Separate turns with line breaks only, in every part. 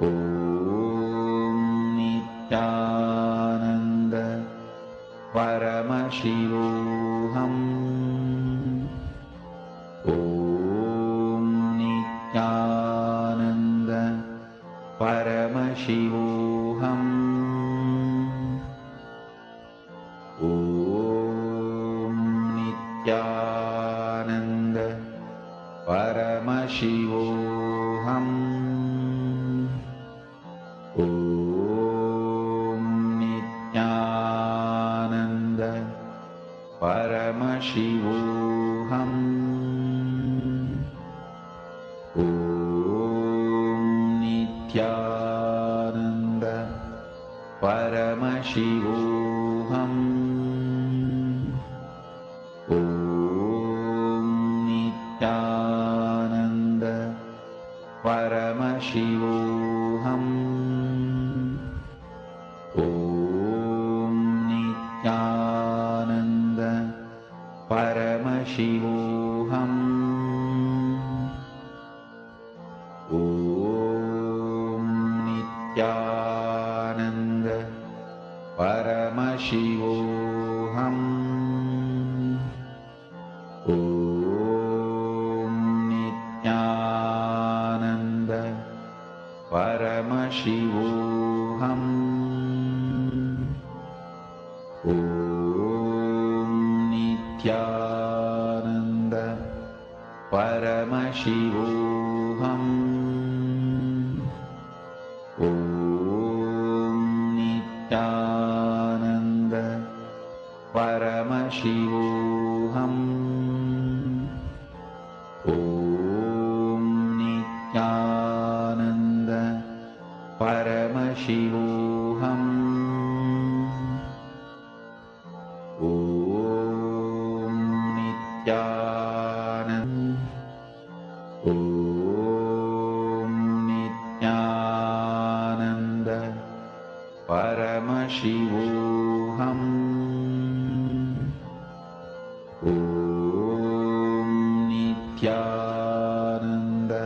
Om Nithyananda Paramashivoham. Om Nithyananda Paramashivoham. Om Nithyananda Paramashivoham. Om Nithyananda Paramashivoham. Om Nithyananda Paramashivoham. Om Nithyananda Paramashivoham. Om Nithyananda Paramashivoham. Om Nithyananda Paramashivoham. Om Nithyananda Paramashivoham. Om Nithyananda Paramashivoham. Om Nithyananda Paramashivoham. Om Nithyananda Paramashivoham. Om Nithyananda. Om Nithyananda Paramashivoham. Om Nithyananda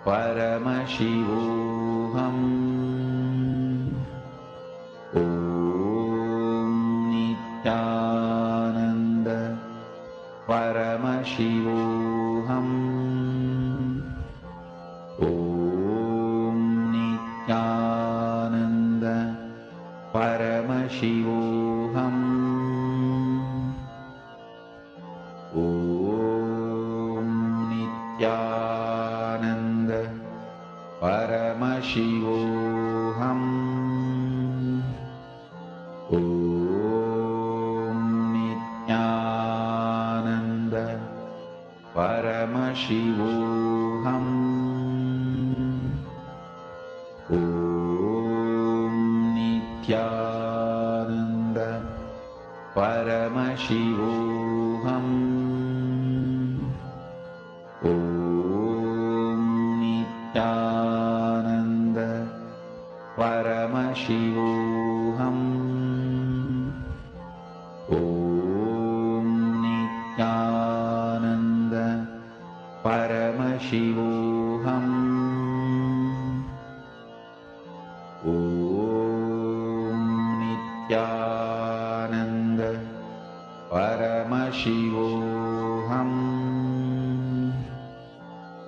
Paramashivoham. Om Nithyananda Paramashivoham. Om Nithyananda Paramashivoham. Om Nithyananda Paramashivoham. Om Nithyananda Paramashivoham. Om Nithyananda Paramashivoham. Om Nithyananda Paramashivoham. Om Nithyananda Paramashivoham. Om Nithyananda Paramashivoham. Om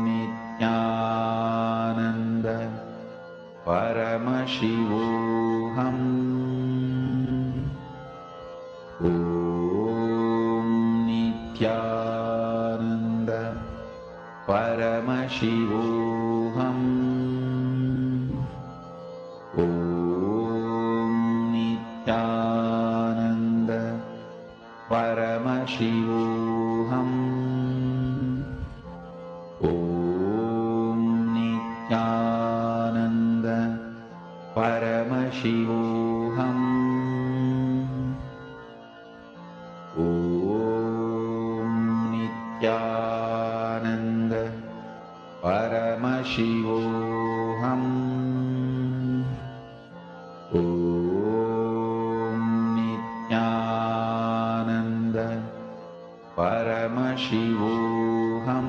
Nithyananda Paramashivoham. Om Nithyananda Paramashivoham. Om Nithyananda Paramashivoham. Om Nithyananda Paramashivoham. Om Nithyananda Paramashivoham. Om Nithyananda Paramashivoham.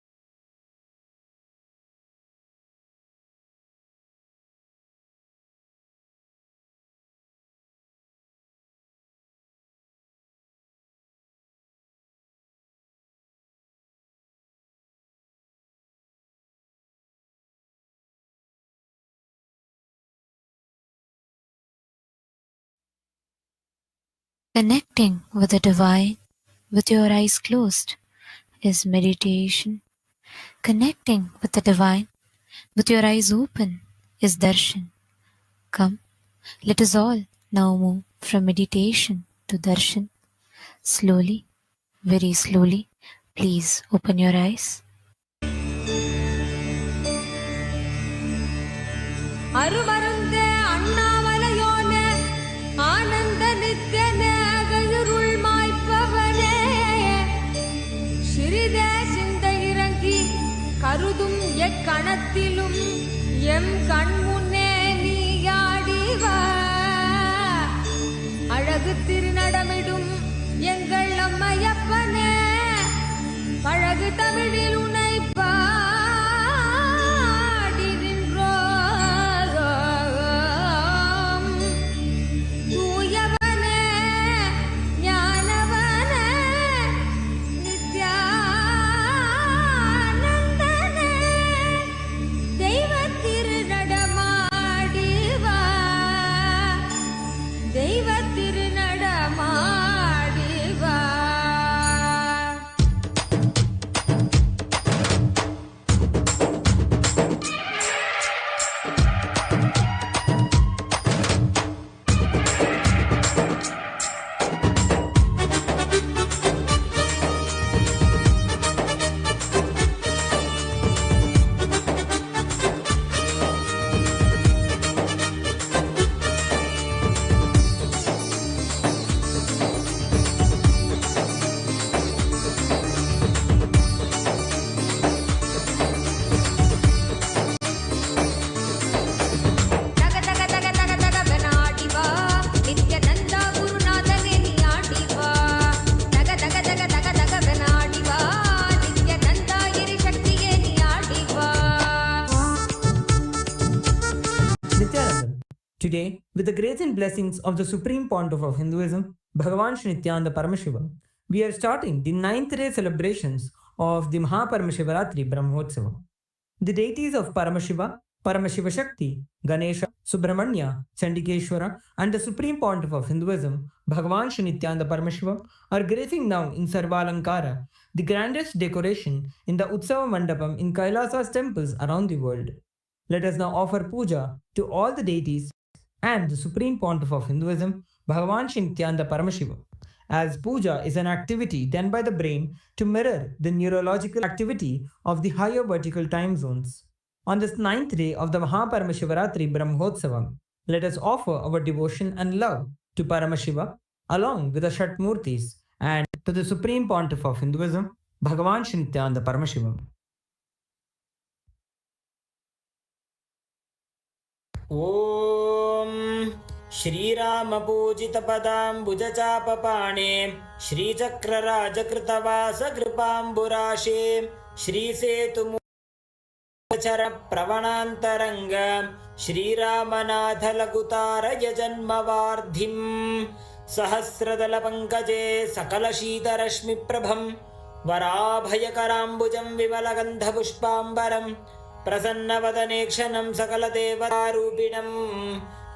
Connecting with the divine with your eyes closed is meditation. Connecting with the divine with your eyes open is darshan. Come, let us all now move from meditation to darshan. Slowly, very slowly, please open your eyes.
அருமருந்தே அண்ணாமலையோனே ஆனந்த நித்யனே அகலுருள் மாய்ப்பவனே சிறிதே சிந்தை இறங்கி கருதும் எக்கணத்திலும் M கண்முன்னே நீயாடிவா அழகு திருநடமிடும் எங்கள் அம்மையப்பனே பழகு தமிழில் உனைப்பா
Today, with the grace and blessings of the Supreme Pontiff of Hinduism, Bhagawan Nithyananda Swamigal, we are starting the 9th day celebrations of the Mahaparamashivratri Brahmotsava. The deities of Paramashiva, Paramashiva Shakti, Ganesha, Subramanya, Chandikeshwara, and the Supreme Pontiff of Hinduism, Bhagawan Nithyananda Paramashiva, are gracing now in Sarvalankara, the grandest decoration in the Utsava Mandapam in Kailasa's temples around the world. Let us now offer puja to all the deities and the Supreme Pontiff of Hinduism, Bhagawan Nithyananda Paramashiva, as puja is an activity done by the brain to mirror the neurological activity of the higher vertical time zones. On this 9th day of the Mahaparamashivratri Brahmotsavam, let us offer our devotion and love to Paramashiva along with the Shatmurtis and to the Supreme Pontiff of Hinduism, Bhagawan Nithyananda Paramashiva. ॐ श्रीरामपूजितपदाम्बुजचापपाणे श्रीचक्रराजकृतवासकृपाम्बुराशे श्रीसेतुमुचरप्रवणान्तरङ्ग श्रीरामनाथलघुतारयजन्मवार्धिम् सहस्रदलपङ्कजे सकलशीतरश्मिप्रभं वराभयकराम्बुजं विमलगन्धपुष्पाम्बरम् प्रसन्नवदने क्षणं सकलदेवतारूपिणं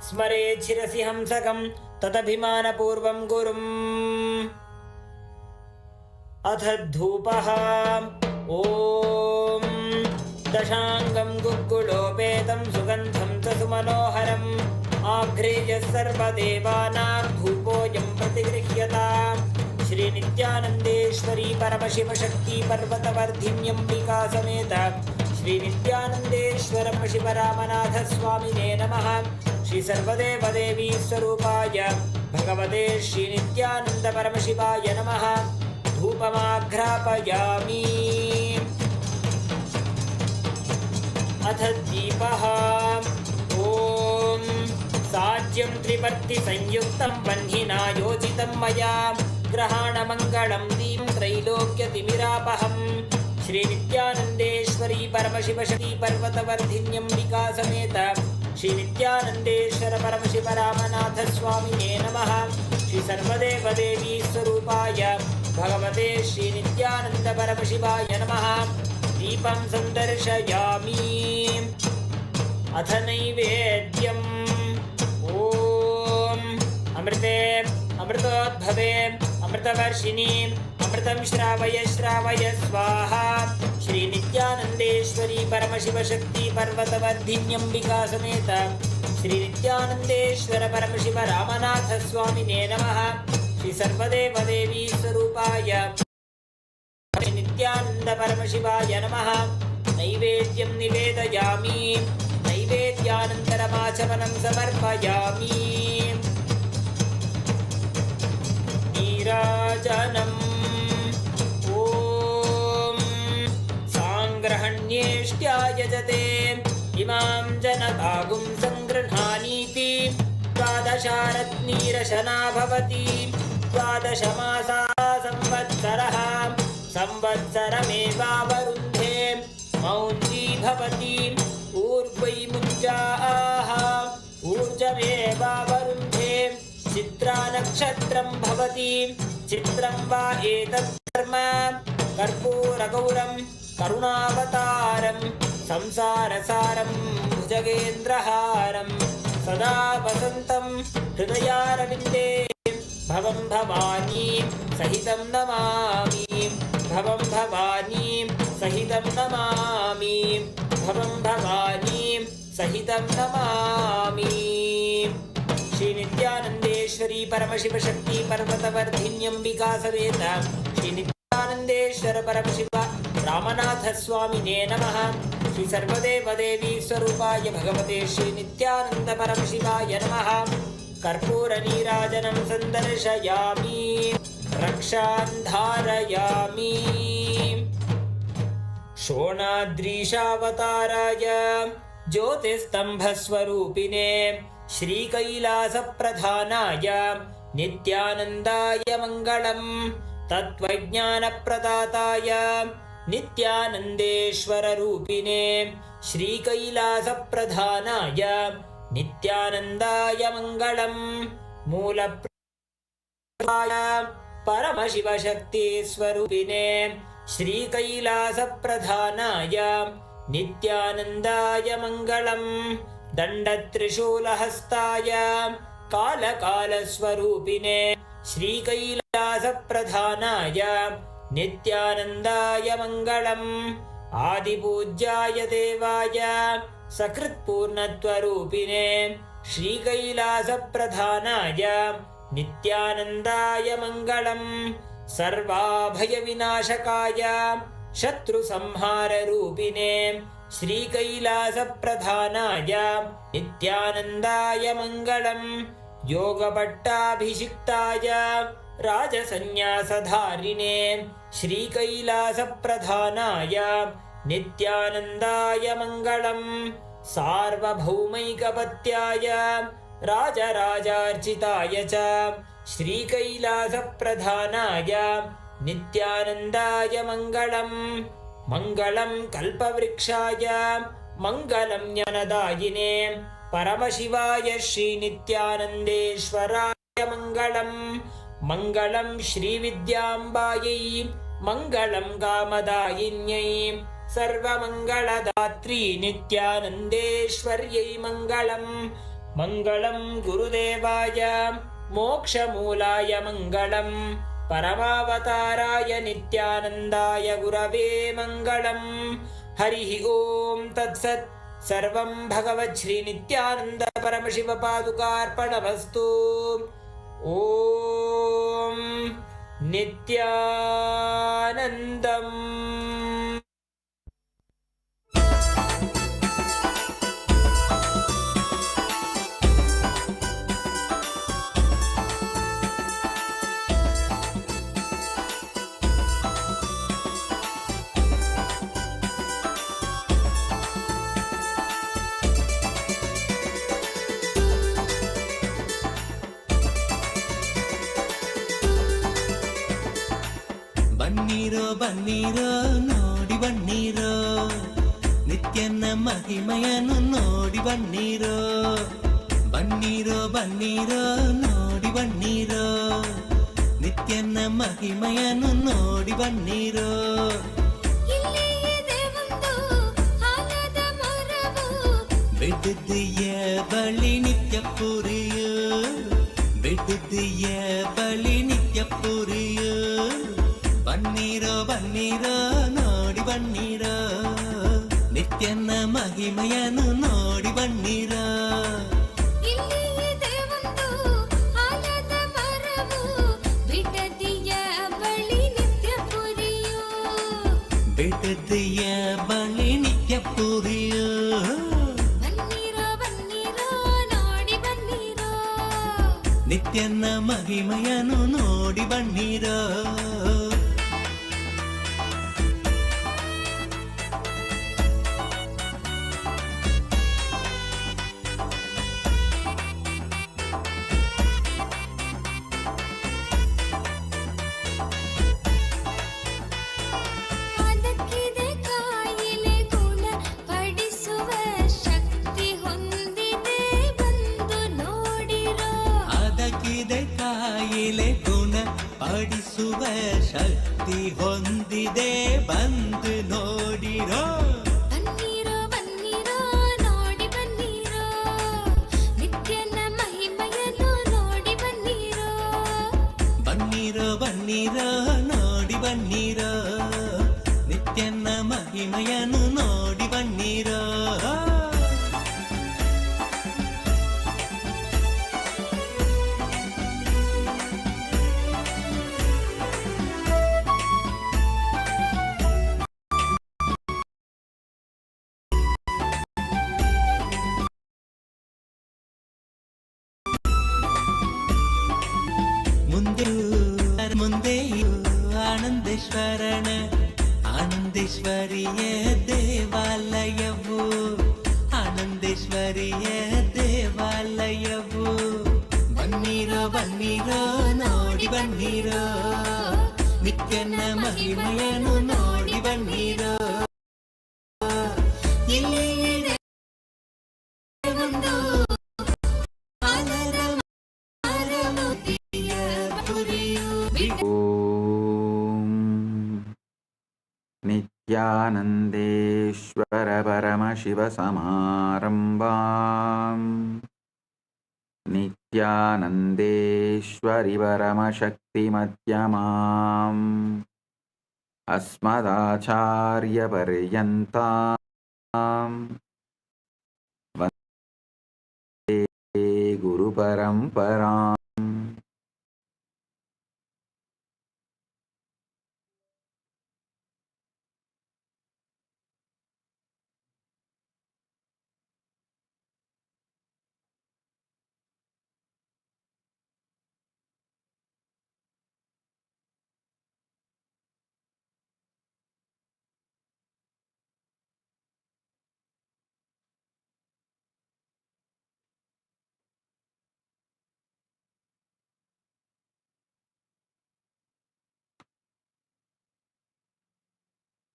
स्मरेत् शिरसि हंसकं तदभिमानपूर्वं गुरुम् अथ धूपः ॐ दशाङ्गं गुग्गुलोपेतं सुगन्धं च सुमनोहरम् आघ्रेय सर्वदेवानां धूपोऽयं प्रतिगृह्यताम् श्रीनित्यानन्देश्वरी परमशिवशक्ति पर्वतवर्धिन्यम्बिका समेत श्रीनित्यानन्देश्वर शिवरामनाथ स्वामिने नमः। श्री सर्वदेवदेवी स्वरूपाय भगवते श्रीनित्यानन्द परमशिवाय नमः। धूपमाघ्रापयामि। अथ दीपः ॐ साज्यं त्रिवर्तिसंयुक्तं वह्निना योजितं मया ग्रहाणमङ्गलं दीपं त्रैलोक्यतिमिरापहम् श्रीनित्यानन्देश्वरी परमशिवशक्ति पर्वतवर्धिन्यम्बिका समेत श्रीनित्यानन्देश्वर परमशिव रामनाथ स्वामिने नमः। श्री सर्वदेवदेवी स्वरूपाय भगवते श्रीनित्यानन्द परमशिवाय नमः। दीपं सन्दर्शयामि। अथ नैवेद्यम् ॐ अमृते
अमृतोद्भवे अमृतवर्षिणीम् अमृतं श्रावय श्रावय स्वाहा श्रीनित्यानन्देश्वरी परमशिवशक्ति पर्वतवर्धिन्यम्बिका समेत श्रीनित्यानन्देश्वर परमशिव रामनाथ स्वामिने नमः। श्री सर्वदेवदेवी स्वरूपाय नित्यानन्द परमशिवाय नमः। नैवेद्यं निवेदयामि नैवेद्यानन्तरमाचमनं समर्पयामि। नीराजनम् ॐ साङ्ग्रहण्येष्ट्यायजते इमां जनतागुं सङ्गृह्णानीति द्वादशारत्नीरशना भवति। द्वादशमासा संवत्सरः संवत्सरमेवावरुन्धे मौञ्जी भवति। ऊर्वै मुञ्जाः ऊर्जमेवावरुन्धे चित्रा नक्षत्रं भवति। चित्रं वा एतत् कर्म कर्पूरगौरं करुणावतारं संसारसारं भुजगेन्द्रहारं सदा वसन्तं हृदयारविन्दे भवं भवानी सहितं नमामि। भवं भवानी सहितं नमामि। भवं भवानी सहितं नमामि। श्री नित्यानन्देश्वरी परमशिवशक्ति पर्वतवर्धिन्यम्बिका समेत श्री नित्यानन्देश्वर परमशिव रामनाथ स्वामिने नमः। श्री सर्वदेवदेवी स्वरूपाय भगवते श्री नित्यानन्द परमशिवाय नमः। कर्पूरनीराजनं सन्दर्शयामि रक्षान् धारयामि। शोणाद्रीशावताराय ज्योतिस्तम्भस्वरूपिणे श्रीकैलासप्रधानाय नित्यानन्दाय मङ्गलम्। तत्त्वज्ञानप्रदाताय नित्यानन्देश्वररूपिणे श्रीकैलासप्रधानाय नित्यानन्दाय मङ्गलम्। मूलप्रदाय परमशिवशक्तिस्वरूपिणे श्रीकैलासप्रधानाय नित्यानन्दाय मङ्गलम्। दण्डत्रिशूलहस्ताय कालकालस्वरूपिणे श्रीकैलासप्रधानाय नित्यानन्दाय मङ्गलम्। आदिपूज्याय देवाय सकृत्पूर्णत्वरूपिणे श्रीकैलासप्रधानाय नित्यानन्दाय मङ्गलम्। सर्वाभयविनाशकाय शत्रुसंहाररूपिणे श्रीकैलासप्रधानाय नित्यानन्दाय मङ्गलम्। योगपट्टाभिषिक्ताय राजसन्न्यासधारिणे श्रीकैलासप्रधानाय नित्यानन्दाय मङ्गलम्। सार्वभौमैकपत्याय राजराजार्चिताय च श्रीकैलासप्रधानाय नित्यानन्दाय मङ्गलम्। मङ्गलं कल्पवृक्षाय मङ्गलं ज्ञानदायिने परमशिवाय श्रीनित्यानन्देश्वराय मङ्गलम्। मङ्गलं श्रीविद्याम्बायै मङ्गलं कामदायिन्यै सर्वमङ्गलदात्री नित्यानन्देश्वर्यै मङ्गलम्। मङ्गलं गुरुदेवाय मोक्षमूलाय मङ्गलम्। परमावताराय नित्यानन्दाय गुरवे मङ्गलम्। हरिः ॐ तत्सत्। सर्वं भगवत् श्री नित्यानन्द परमशिव पादुकार्पणमस्तु। ॐ नित्यानन्दम्।
ಬನ್ನೀರೋ ಬನ್ನೀರೋ ನೋಡಿ ಬನ್ನೀರೋ ನಿತ್ಯನ ಮಹಿಮೆಯನ್ನು ನೋಡಿ ಬನ್ನೀರೋ. ಬನ್ನೀರೋ ಬನ್ನೀರೋ ನೋಡಿ ಬನ್ನೀರೋ ನಿತ್ಯನ ಮಹಿಮೆಯನ್ನು ನೋಡಿ ಬನ್ನೀರೋ. ಬಿಡದಿಯ ಬಳಿ ನಿತ್ಯ ಪುರಿಯೋ ಬಿಡುದಿಯ ಬಳಿ ನಿತ್ಯ ಪುರಿಯೋ ಬನ್ನೀರೋ ಬನ್ನೀರೋ ನೋಡಿ ಬನ್ನೀರೋ ನಿತ್ಯನ ಮಹಿಮೆಯನ್ನು ನೋಡಿ ಬನ್ನೀರೋ ಬಿಡುದಿಯ ಬಳಿ ನಿತ್ಯ ಪುರಿಯೋ ನಿತ್ಯನ ಮಹಿಮೆಯನ್ನು ನೋಡಿ ಬನ್ನೀರೋ ಪಡಿಸುವ ಶಕ್ತಿ ಹೊಂದಿದೆ ಬಂದು ನೋಡಿರೋ
ಬನ್ನೀರೋ ಬನ್ನೀರೋ ನೋಡಿ ಬನ್ನೀರೋ ನಿತ್ಯನ ಮಹಿಮೆಯನ್ನು ನೋಡಿ ಬನ್ನೀರೋ
ಬನ್ನೀರೋ ಬನ್ನೀರೋ ನೋಡಿ ಬನ್ನೀರೋ ನಿತ್ಯನ ಮಹಿಮೆಯನ್ನು ನೋಡಿ ಬನ್ನೀರೋ ಮುಂದೆಯೂ ಆನಂದೇಶ್ವರನ ಆನಂದೇಶ್ವರಿಯ ದೇವಾಲಯವು ಆನಂದೇಶ್ವರಿಯ ದೇವಾಲಯವು ಬನ್ನೀರೋ ಬನ್ನೀರೋ ನೋಡಿ ಬನ್ನೀರೋ ನಿತ್ಯನ ಮಹಿಮೆಯನ್ನು ನೋಡಿ ಬನ್ನೀರೋ ಇಲ್ಲಿ ಇದೆ ಒಂದು
ಓಂ ನಿತ್ಯಾನಂದೇಶ್ವರ ಪರಮಶಿವ ಸಮಾರಂಭಾಂ ನಿತ್ಯಾನಂದೇಶ್ವರಿ ಪರಮಶಕ್ತಿ ಮಧ್ಯಮಾಂ ಅಸ್ಮದಾಚಾರ್ಯ ಪರ್ಯಂತಾಂ ವಂದೇ ಗುರು ಪರಂಪರಾಂ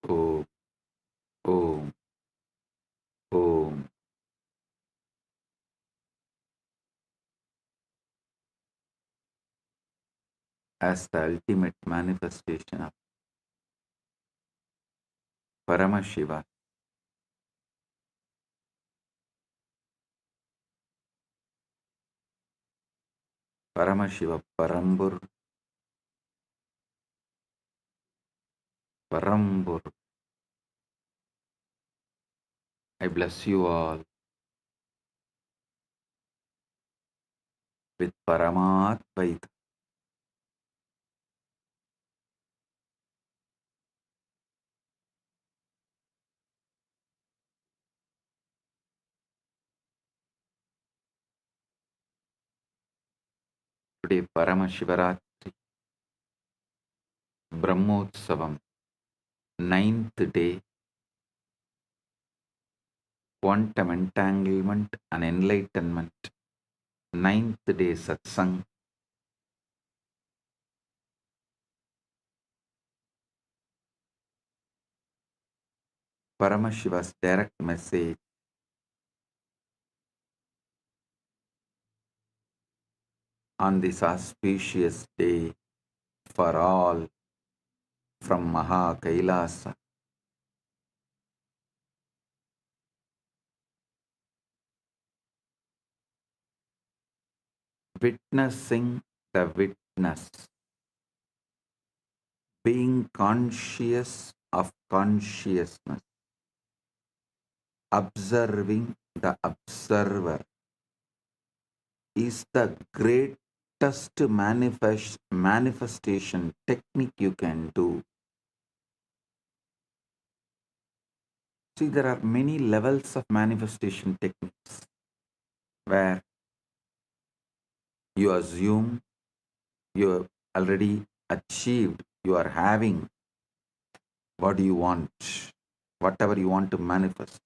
Om, Om, Om. As the ultimate manifestation of Paramashiva, Paramashiva Parambur, Parambur. I bless you all with Paramadvaita. Today Paramashivaratri, Brahmotsavam, 9th day, quantum entanglement and enlightenment, 9th day Satsang. Paramashiva's direct message on this auspicious day for all from Maha Kailasa. witnessing the witness, being conscious of consciousness, observing the observer is the greatest manifestation technique you can do. See, there are many levels of manifestation techniques where you assume you have already achieved, you are having what you want, whatever you want to manifest.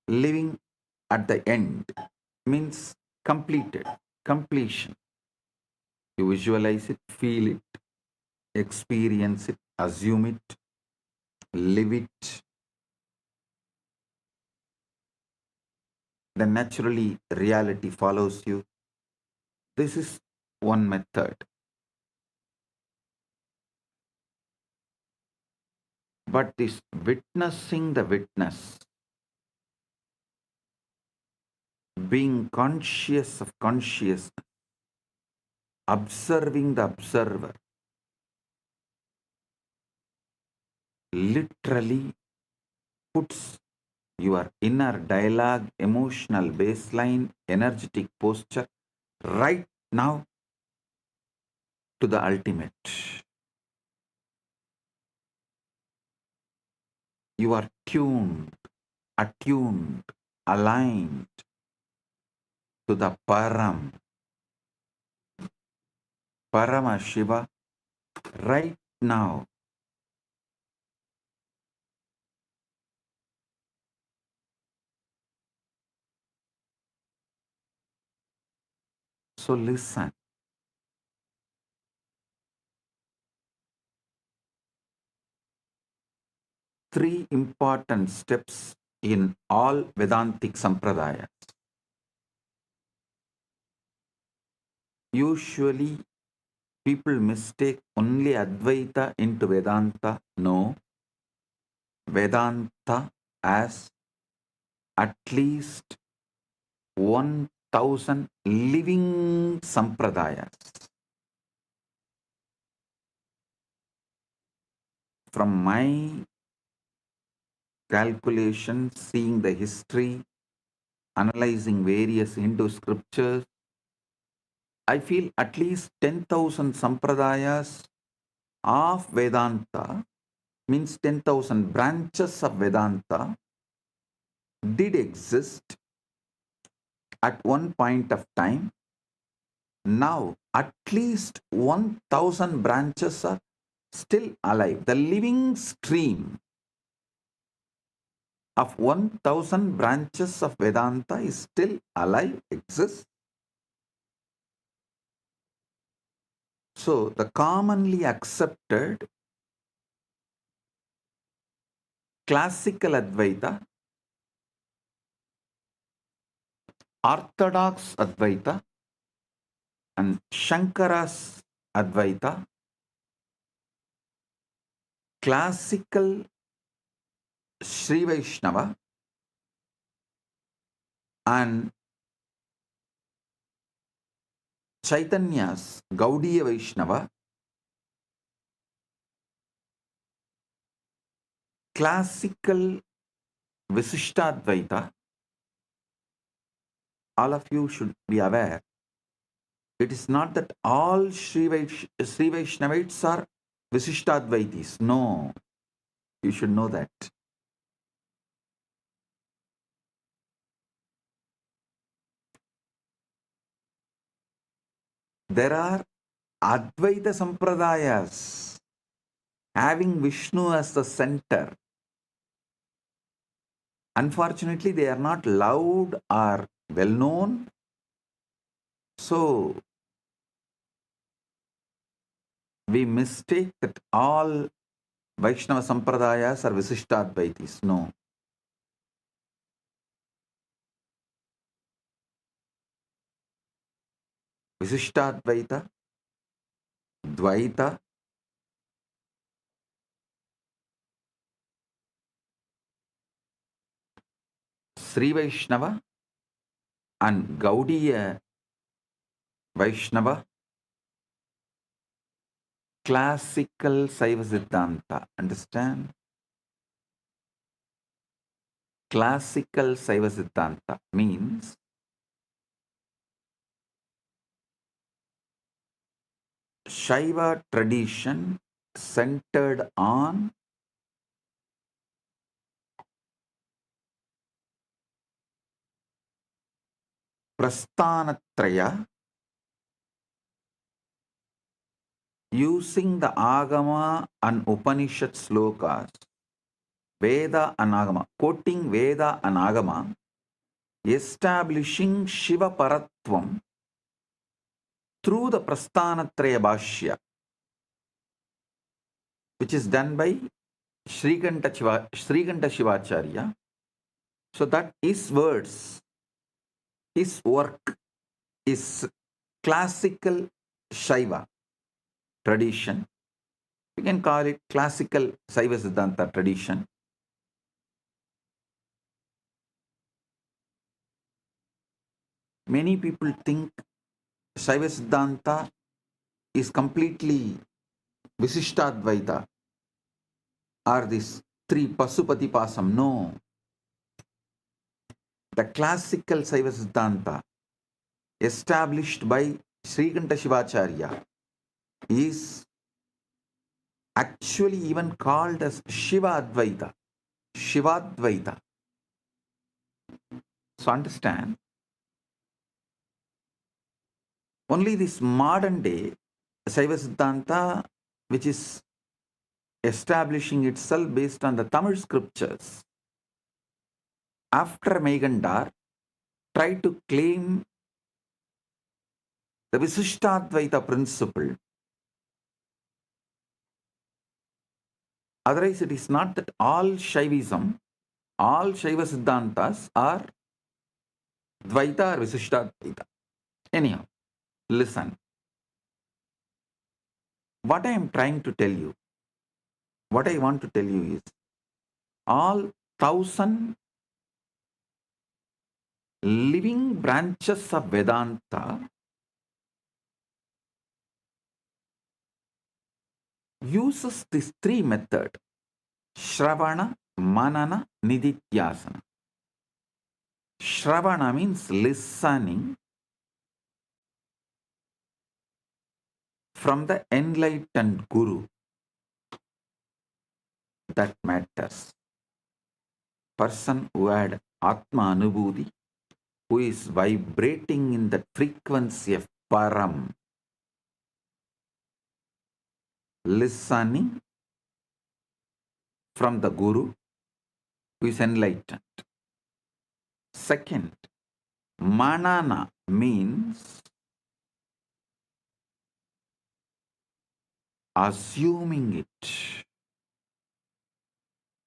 Living at the end means completed, completion. You visualize it, feel it, experience it, assume it, live it. Then naturally reality follows you. This is one method. But this witnessing the witness, being conscious of consciousness, observing the observer, literally puts your inner dialogue, emotional baseline, energetic posture right now to the ultimate. You are tuned, attuned, aligned to the Parama Shiva right now. So listen. Three important steps in all Vedantic Sampradayas. Usually people mistake only Advaita into Vedanta. No, Vedanta as at least 1,000 living Sampradayas. From my calculation, seeing the history, analyzing various Hindu scriptures, I feel at least 10,000 Sampradayas of Vedanta, means 10,000 branches of Vedanta, did exist at one point of time. Now, at least 1,000 branches are still alive. The living stream of 1,000 branches of Vedanta is still alive, exists. So, the commonly accepted classical Advaita, Orthodox Advaita, and Shankara's Advaita, classical Sri Vaishnava, and Chaitanya's Gaudiya Vaishnava, classical Visishtadvaita. All of you should be aware, it is not that all Sri Vaishnavites are Visishtadvaitis. No, you should know that. There are Advaita Sampradayas having Vishnu as the center. Unfortunately, they are not loud or well known. So, we mistake that all Vaishnava Sampradayas are Visishtadvaitis. No. Visishtadvaita, Dvaita, Sri Vaishnava, and Gaudiya Vaishnava, classical Saiva Siddhanta. Understand? Classical Saiva Siddhanta means Shaiva tradition centered on Prasthanatraya, using the Agama and Upanishad slokas, Veda and Agama, quoting Veda and Agama, establishing Shiva Paratvam through the Prasthanatraya Bhashya, which is done by Srikanta Shivacharya. So that his words, his work is classical Shaiva tradition. We can call it classical Saiva Siddhanta tradition. Many people think Saiva Siddhanta is completely Visishtadvaita or this three Pasupati Pasam. No. The classical Saiva Siddhanta established by Srikanta Shivacharya is actually even called as Shiva Advaita. Shivadvaita. So understand, only this modern day Saiva Siddhanta, which is establishing itself based on the Tamil scriptures, after Megandar, try to claim the Visishtadvaita principle. Otherwise, it is not that all Shaivism, all Shaiva Siddhantas are Dvaita or Visishtadvaita. Anyhow, listen. What I am trying to tell you, what I want to tell you is, all 1,000 living branches of Vedanta uses these three methods: Shravana, Manana, Nididhyasana. Shravana means listening from the enlightened Guru. That matters. Person who had Atma Anubhuti, who is vibrating in the frequency of Param, listening from the Guru, who is enlightened. Second, Manana means assuming it,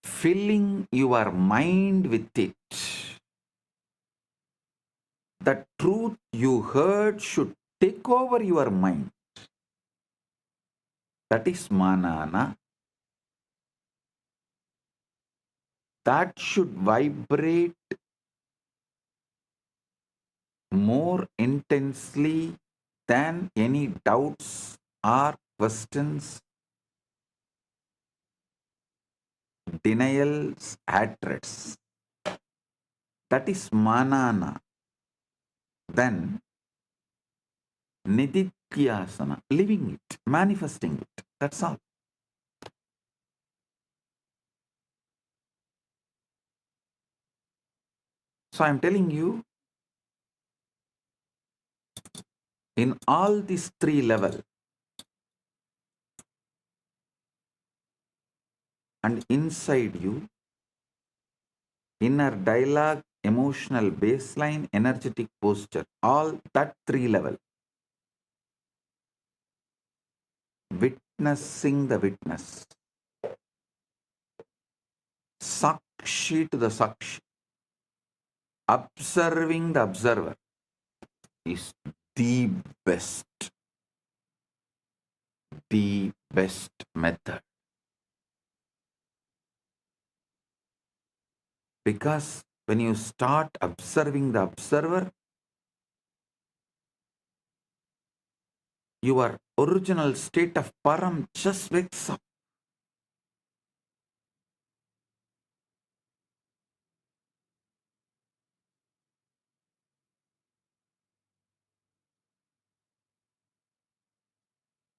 filling your mind with it. The truth you heard should take over your mind. That is Manana. That should vibrate more intensely than any doubts or questions, denials, hatreds. That is Manana. Then Nididhyasana, living it, manifesting it. That's all. So I'm telling you, in all these three levels, and inside you, inner dialogue, emotional baseline, energetic posture, all that three level, witnessing the witness, Sakshi to the Sakshi, observing the observer is the best method. Because when you start observing the observer, Your original state of Param just wakes up.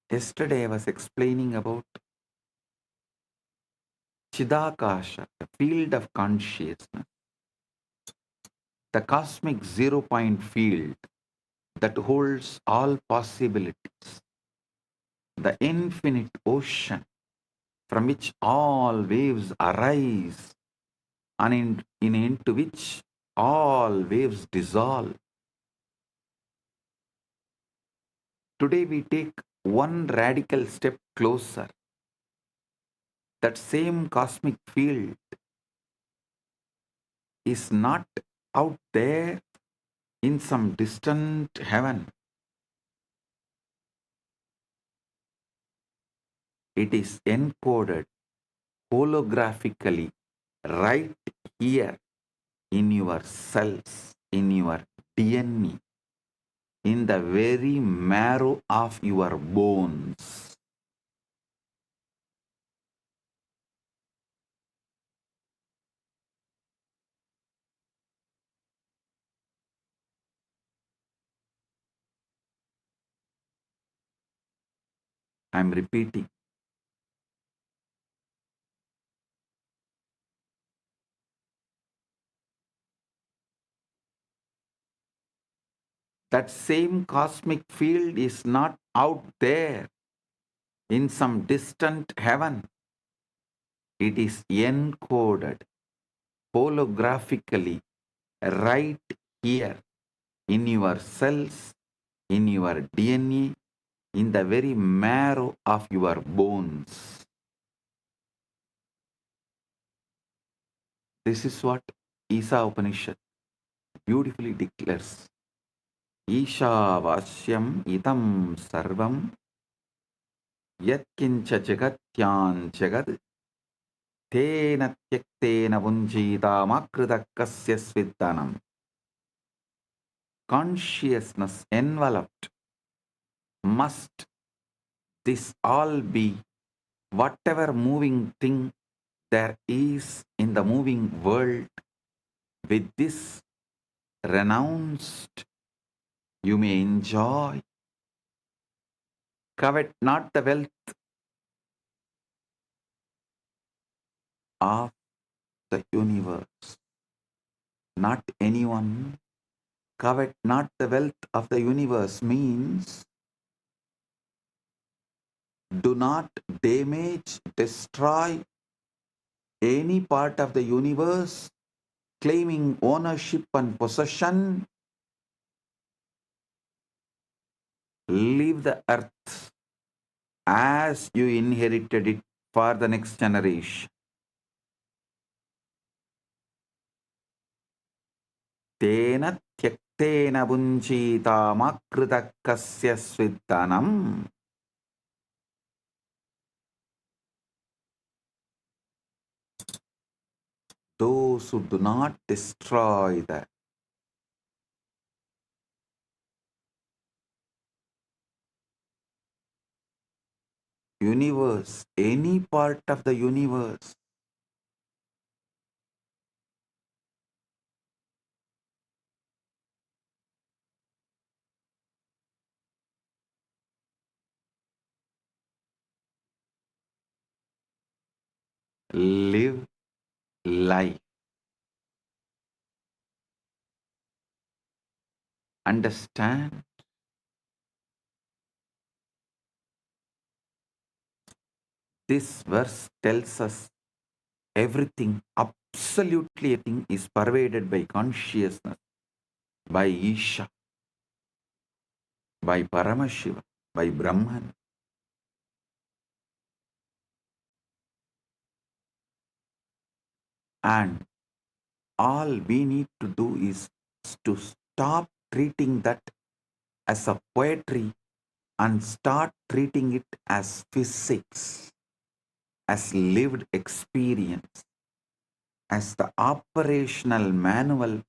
Yesterday I was explaining about Chidakasha, the field of consciousness, the cosmic zero-point field that holds all possibilities, the infinite ocean from which all waves arise and into which all waves dissolve. Today we take one radical step closer. That same cosmic field is not out there in some distant heaven. It is encoded holographically right here in your cells, in your DNA, in the very marrow of your bones. I'm repeating. That same cosmic field is not out there in some distant heaven. It is encoded holographically right here in your cells, in your DNA, in the very marrow of your bones. This is what Isa Upanishad beautifully declares. Isha idam sarvam yatkincha jagatyan jagad tena tyaktena vunjita makridakasya sviddanam. Consciousness enveloped must this all be whatever moving thing there is in the moving world. With this renounced, you may enjoy. Covet not the wealth of the universe, not anyone. Covet not the wealth of the universe means do not damage, destroy any part of the universe, claiming ownership and possession. Leave the earth as you inherited it for the next generation. Tena tyaktena bunjita makridakasya sviddanam. Those who do not destroy the universe, any part of the universe, live life. Understand this verse tells us everything, absolutely everything is pervaded by consciousness, by Isha, by Paramashiva, by Brahman. And all we need to do is to stop treating that as a poetry and start treating it as physics, as lived experience, as the operational manual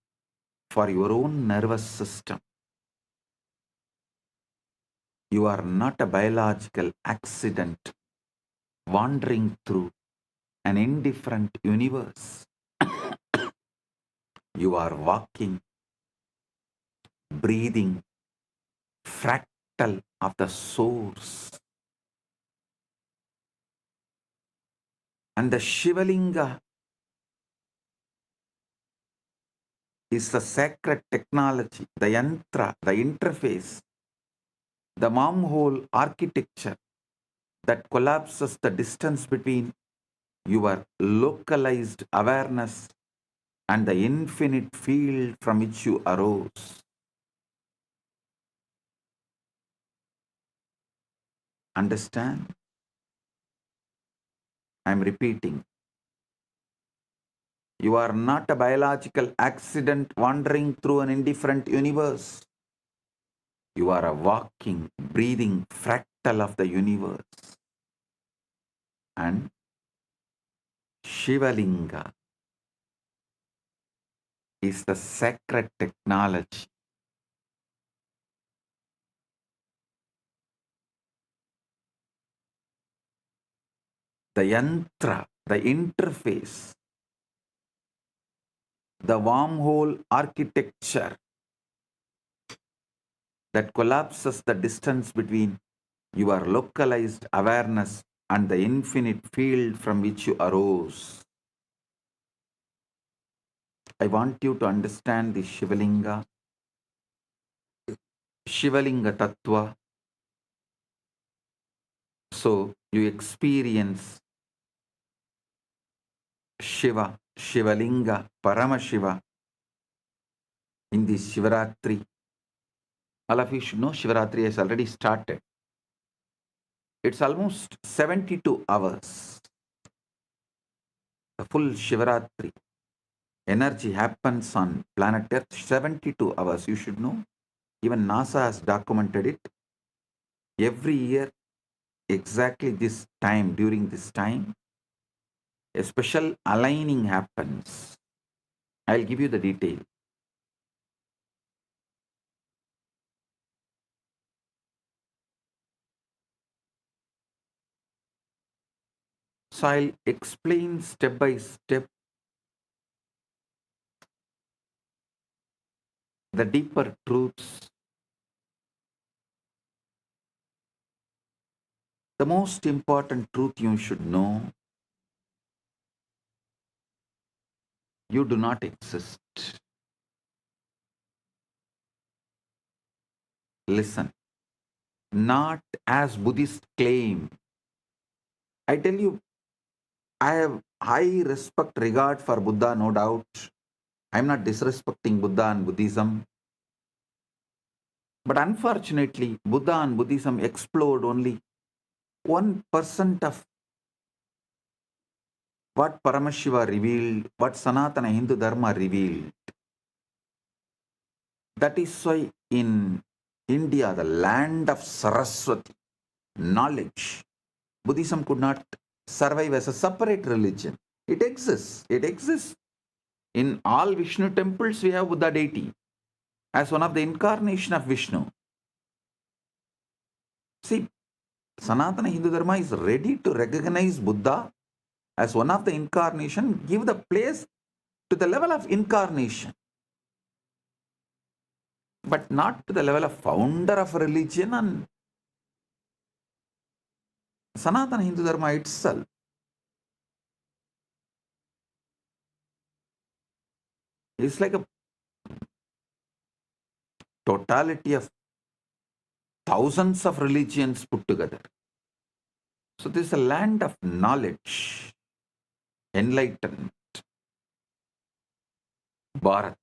for your own nervous system. You are not a biological accident wandering through an indifferent universe. You are walking, breathing, fractal of the source. And the Shivalinga is the sacred technology, the yantra, the interface, the wormhole architecture that collapses the distance between your localized awareness and the infinite field from which you arose. Understand? I'm repeating. You are not a biological accident wandering through an indifferent universe. You are a walking, breathing fractal of the universe. And Shivalinga is the sacred technology. The yantra, the interface, the wormhole architecture that collapses the distance between your localized awareness and the infinite field from which you arose. I want you to understand the Shivalinga Tattva. So you experience Shiva, Shivalinga, Paramashiva in this Shivaratri. All of you should know Shivaratri has already started. It's almost 72 hours. The full Shivaratri energy happens on planet Earth 72 hours. You should know. Even NASA has documented it. Every year, exactly this time, during this time, a special aligning happens. I'll give you the detail. So I'll explain step by step the deeper truths. The most important truth you should know, you do not exist. Listen, not as Buddhists claim. I tell you, I have high respect, regard for Buddha, no doubt. I'm not disrespecting Buddha and Buddhism. But unfortunately, Buddha and Buddhism explored only 1% of what Paramashiva revealed, what Sanatana Hindu Dharma revealed. That is why in India, the land of Saraswati, knowledge, Buddhism could not survive as a separate religion. It exists. It exists. In all Vishnu temples, we have Buddha deity as one of the incarnation of Vishnu. See, Sanatana Hindu Dharma is ready to recognize Buddha as one of the incarnation, give the place to the level of incarnation, but not to the level of founder of religion and Sanatana Hindu Dharma itself. It's like a totality of thousands of religions put together. So this is a land of knowledge, enlightenment, Bharat.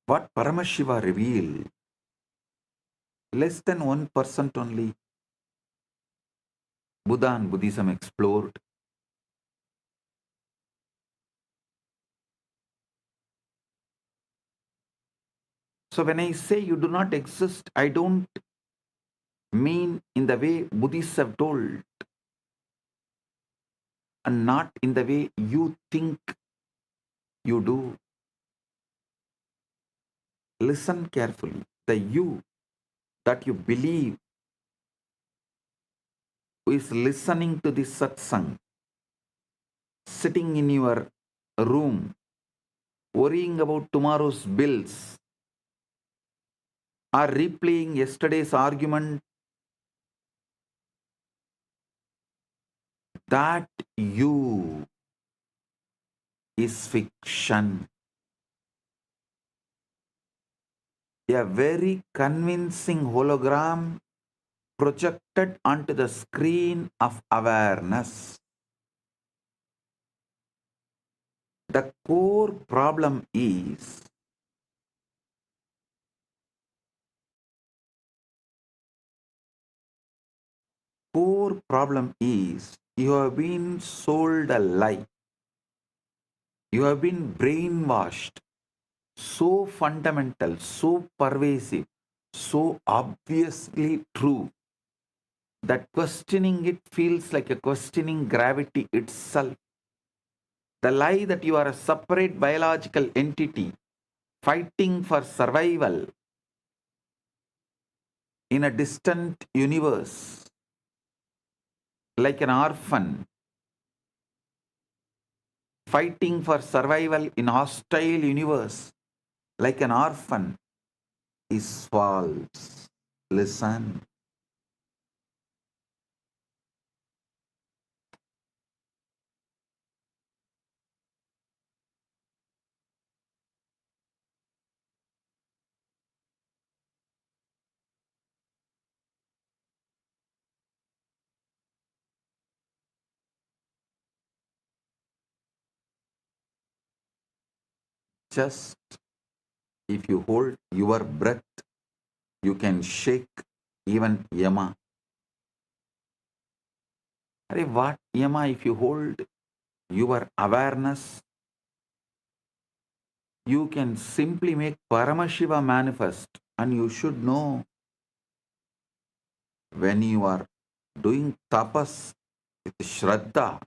What Paramashiva revealed, less than 1% only Buddha and Buddhism explored. So when I say you do not exist, I don't mean in the way Buddhists have told, and not in the way you think you do. Listen carefully. The you that you believe who is listening to this satsang, sitting in your room, worrying about tomorrow's bills, or replaying yesterday's argument, that you is fiction. A very convincing hologram projected onto the screen of awareness. The core problem is you have been sold a lie. You have been brainwashed. So fundamental, so pervasive, so obviously true that questioning it feels like a questioning gravity itself. The lie that you are a separate biological entity fighting for survival in a distant universe, like an orphan fighting for survival in hostile universe, like an orphan, is false. Listen. Just if you hold your breath, you can shake even Yama. Arey, what Yama? If you hold your awareness, you can simply make Paramashiva manifest. And you should know, when you are doing tapas with Shraddha,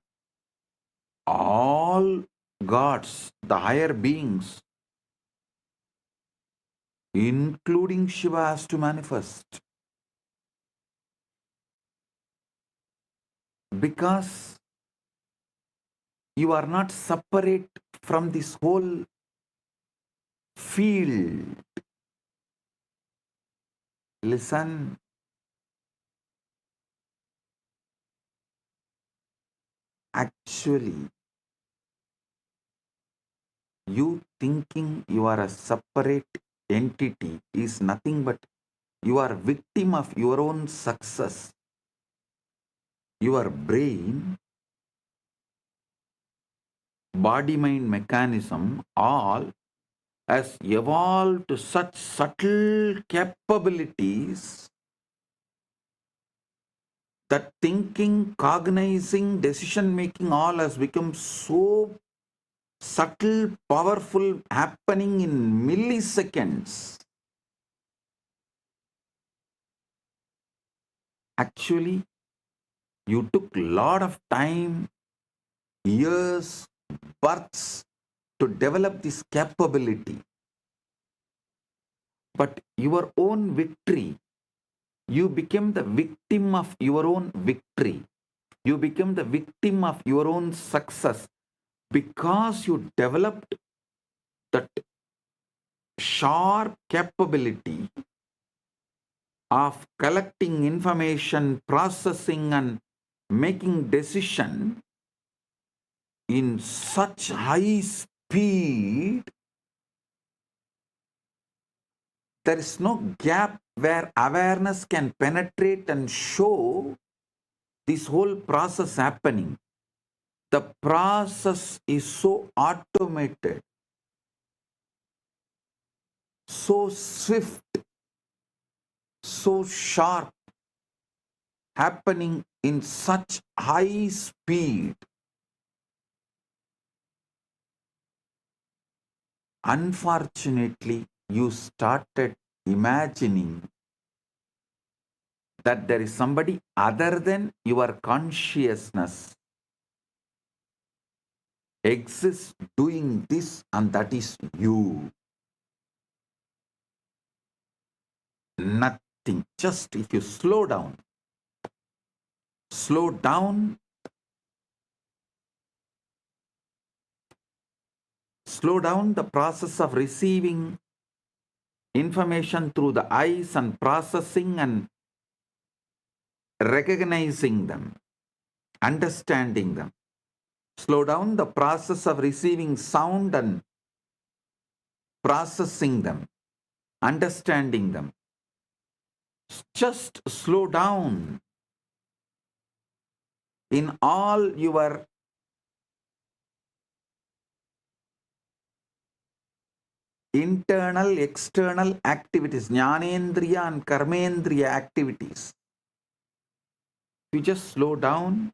all gods, the higher beings, including Shiva, has to manifest. Because you are not separate from this whole field. Listen. Actually, you thinking you are a separate entity is nothing but you are victim of your own success. Your brain, body-mind mechanism, all has evolved to such subtle capabilities that thinking, cognizing, decision-making all has become so subtle, powerful, happening in milliseconds. Actually, you took a lot of time, years, births to develop this capability. But your own victory, you became the victim of your own victory. You became the victim of your own success because you developed that sharp capability of collecting information, processing and making decision in such high speed. There is no gap where awareness can penetrate and show this whole process happening. The process is so automated, so swift, so sharp, happening in such high speed. Unfortunately, you started imagining that there is somebody other than your consciousness exists doing this, and that is you. Nothing. Just if you slow down, slow down, slow down the process of receiving information through the eyes and processing and recognizing them, understanding them. Slow down the process of receiving sound and processing them, understanding them. Just slow down in all your internal, external activities, jnanendriya and karmendriya activities. You just slow down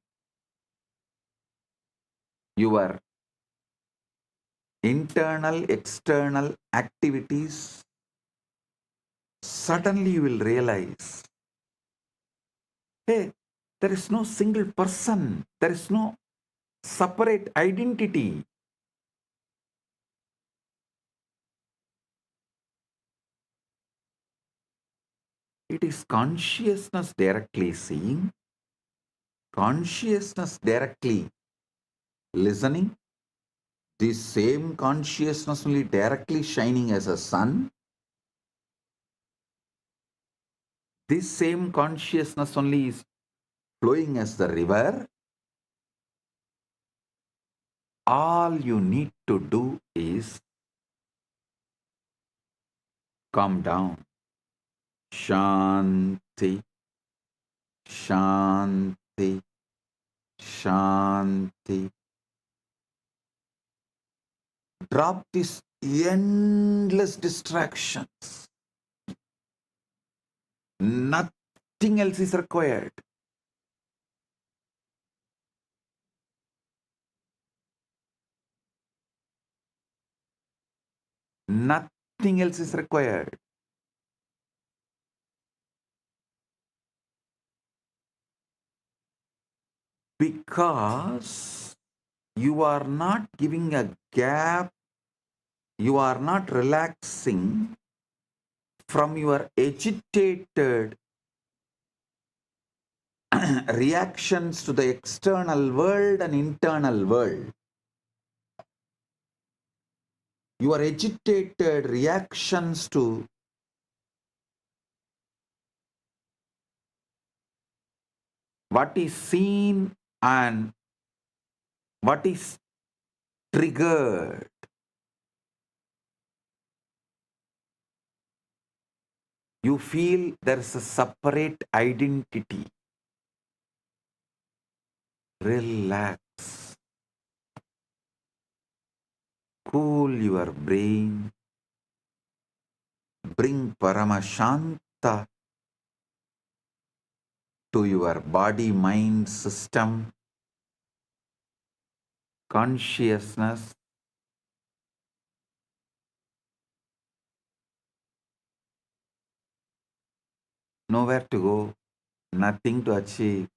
your internal, external activities, suddenly you will realize, hey, there is no single person, there is no separate identity. It is consciousness directly seeing, consciousness directly listening, this same consciousness only directly shining as a sun, this same consciousness only is flowing as the river. All you need to do is calm down. Shanti, Shanti, Shanti. Drop these endless distractions. Nothing else is required. Nothing else is required. Because you are not giving a gap, you are not relaxing from your agitated reactions to the external world and internal world. Your agitated reactions to what is seen and what is triggered. You feel there is a separate identity. Relax. Cool your brain. Bring Paramashanta to your body-mind system. Consciousness. Nowhere to go. Nothing to achieve.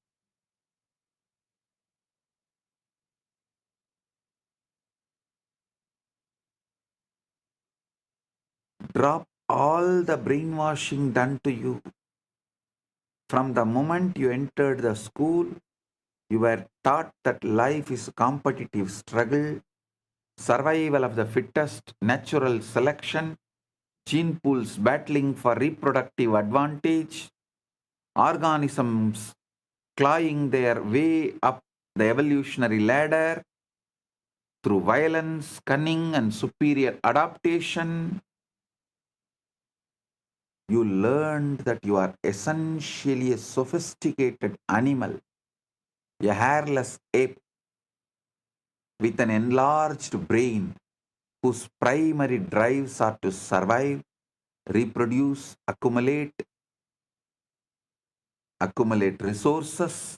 Drop all the brainwashing done to you. From the moment you entered the school, you were taught that life is a competitive struggle, survival of the fittest, natural selection, gene pools battling for reproductive advantage, organisms clawing their way up the evolutionary ladder through violence, cunning, and superior adaptation. You learned that you are essentially a sophisticated animal, a hairless ape with an enlarged brain whose primary drives are to survive, reproduce, accumulate resources,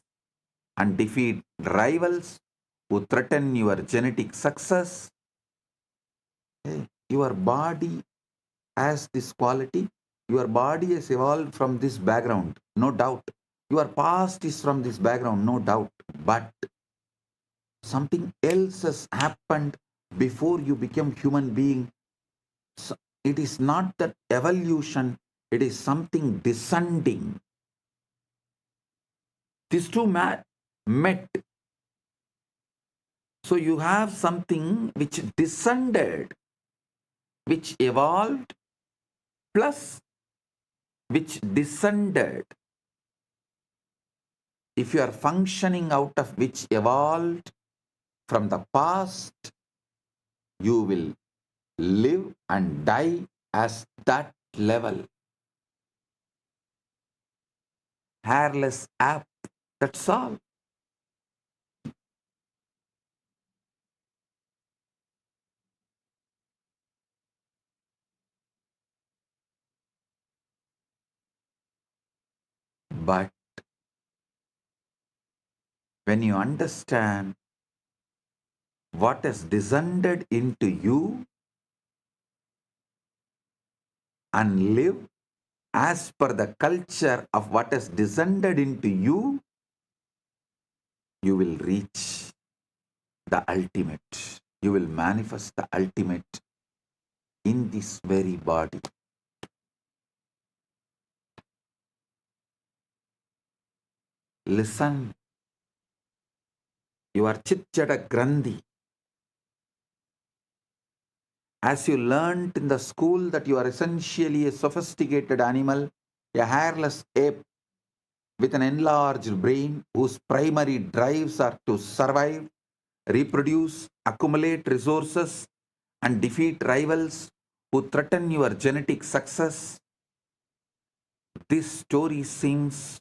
and defeat rivals who threaten your genetic success. Your body has this quality. Your body has evolved from this background, no doubt. Your past is from this background, no doubt. But something else has happened before you become human being. So it is not that evolution, It is something descending. These two met. So you have something which descended, which evolved, plus which descended. If you are functioning out of which evolved from the past, you will live and die as that level. Hairless app, that's all. But when you understand what has descended into you and live as per the culture of what has descended into you, you will reach the ultimate. You will manifest the ultimate in this very body. Listen, your Chit-Jada Grandhi. As you learnt in the school that you are essentially a sophisticated animal, a hairless ape with an enlarged brain whose primary drives are to survive, reproduce, accumulate resources, and defeat rivals who threaten your genetic success. This story seems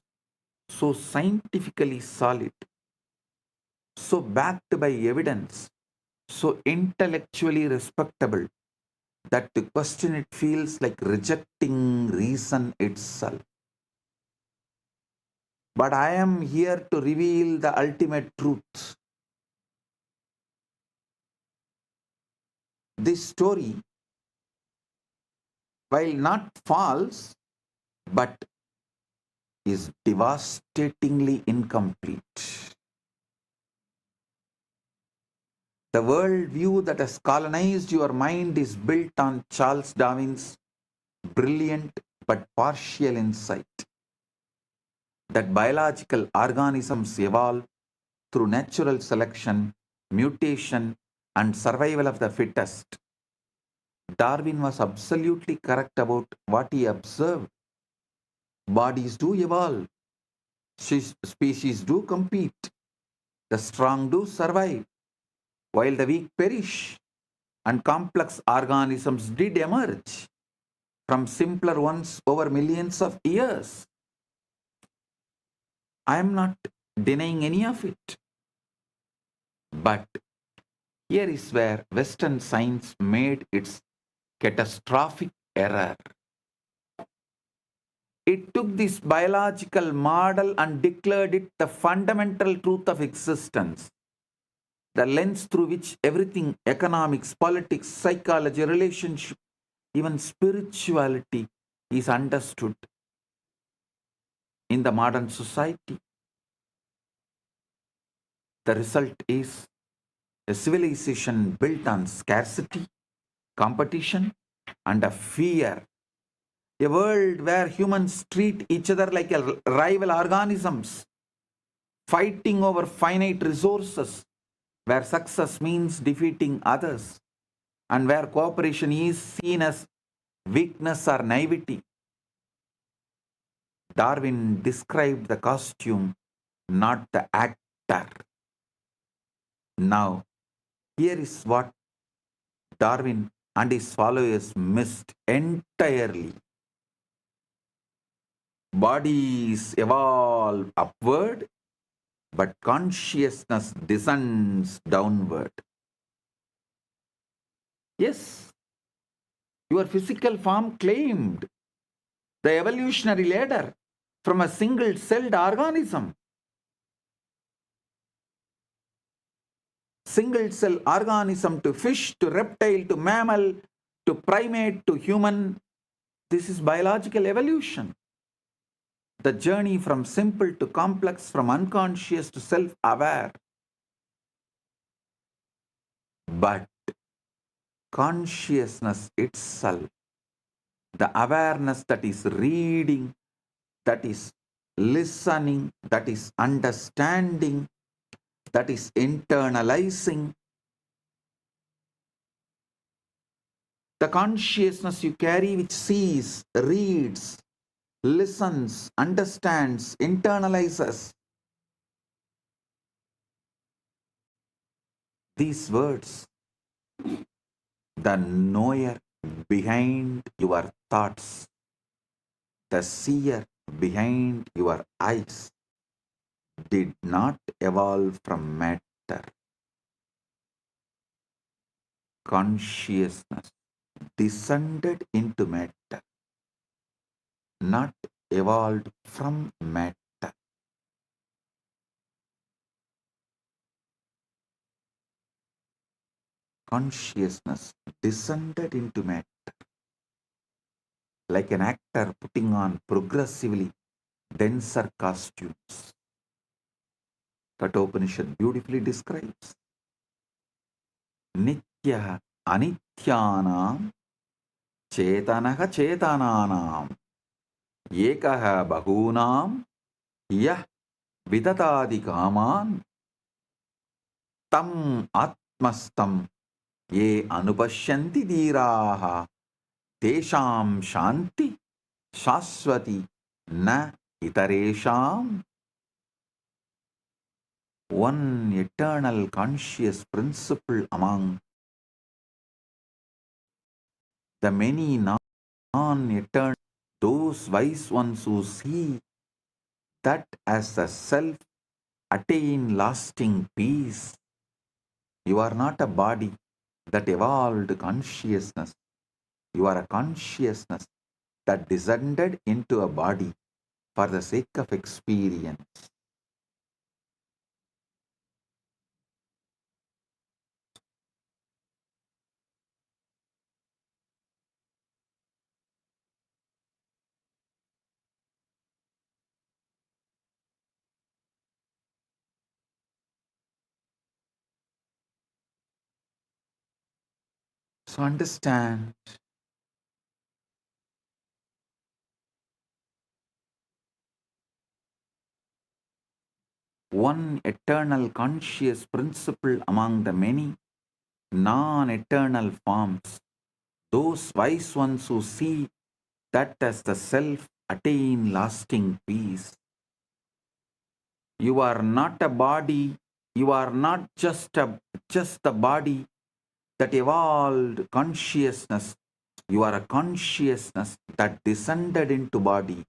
so scientifically solid, so backed by evidence, so intellectually respectable that to question it feels like rejecting reason itself. But I am here to reveal the ultimate truth. This story, while not false, but is devastatingly incomplete. The worldview that has colonized your mind is built on Charles Darwin's brilliant but partial insight that biological organisms evolve through natural selection, mutation, and survival of the fittest. Darwin was absolutely correct about what he observed. Bodies do evolve, species do compete, the strong do survive, while the weak perish, and complex organisms did emerge from simpler ones over millions of years. I am not denying any of it. But here is where Western science made its catastrophic error. It took this biological model and declared it the fundamental truth of existence, the lens through which everything economics, politics, psychology, relationship, even spirituality is understood in the modern society. The result is a civilization built on scarcity, competition, and a fear. A world where humans treat each other like rival organisms, fighting over finite resources, where success means defeating others, and where cooperation is seen as weakness or naivety. Darwin described the costume, not the actor. Now, here is what Darwin and his followers missed entirely. Bodies evolve upward, but consciousness descends downward. Yes, your physical form claimed the evolutionary ladder from a single-celled organism. Single-cell organism to fish, to reptile, to mammal, to primate, to human. This is biological evolution. The journey from simple to complex, from unconscious to self-aware. But consciousness itself the awareness that is reading, that is listening, that is understanding, that is internalizing. The consciousness you carry which sees, reads, listens, understands, internalizes. These words, the knower behind your thoughts, the seer behind your eyes, did not evolve from matter. Consciousness descended into matter, not evolved from matter. Consciousness descended into matter, like an actor putting on progressively denser costumes. Kathopanishad beautifully describes Nitya Anityanam Chetanaha Chetananam Ekaha Bahunam Yah Vidadadi Kaman Tam Atmastam Ye Anupashyanti Dhiraha Tesham Shanti Shaswati Na Itaresham. One eternal conscious principle among the many non-eternal, those wise ones who see that as the self attain lasting peace. You are not a body that evolved consciousness. You are a consciousness that descended into a body for the sake of experience. So understand, one eternal conscious principle among the many non-eternal forms, those wise ones who see that as the self attain lasting peace. You are not a body, you are not just the body that evolved consciousness. You are a consciousness that descended into body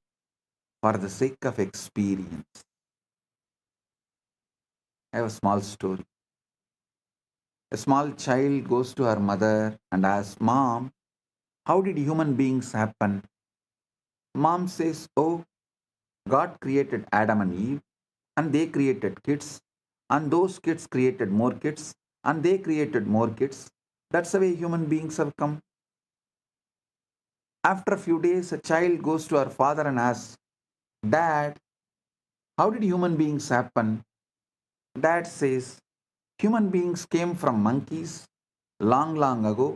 for the sake of experience. I have a small story. A small child goes to her mother and asks, "Mom, how did human beings happen?" Mom says, "Oh, God created Adam and Eve, and they created kids, and those kids created more kids, and they created more kids. That's the way human beings have come." After a few days, a child goes to her father and asks, "Dad, how did human beings happen?" Dad says, "Human beings came from monkeys long, long ago.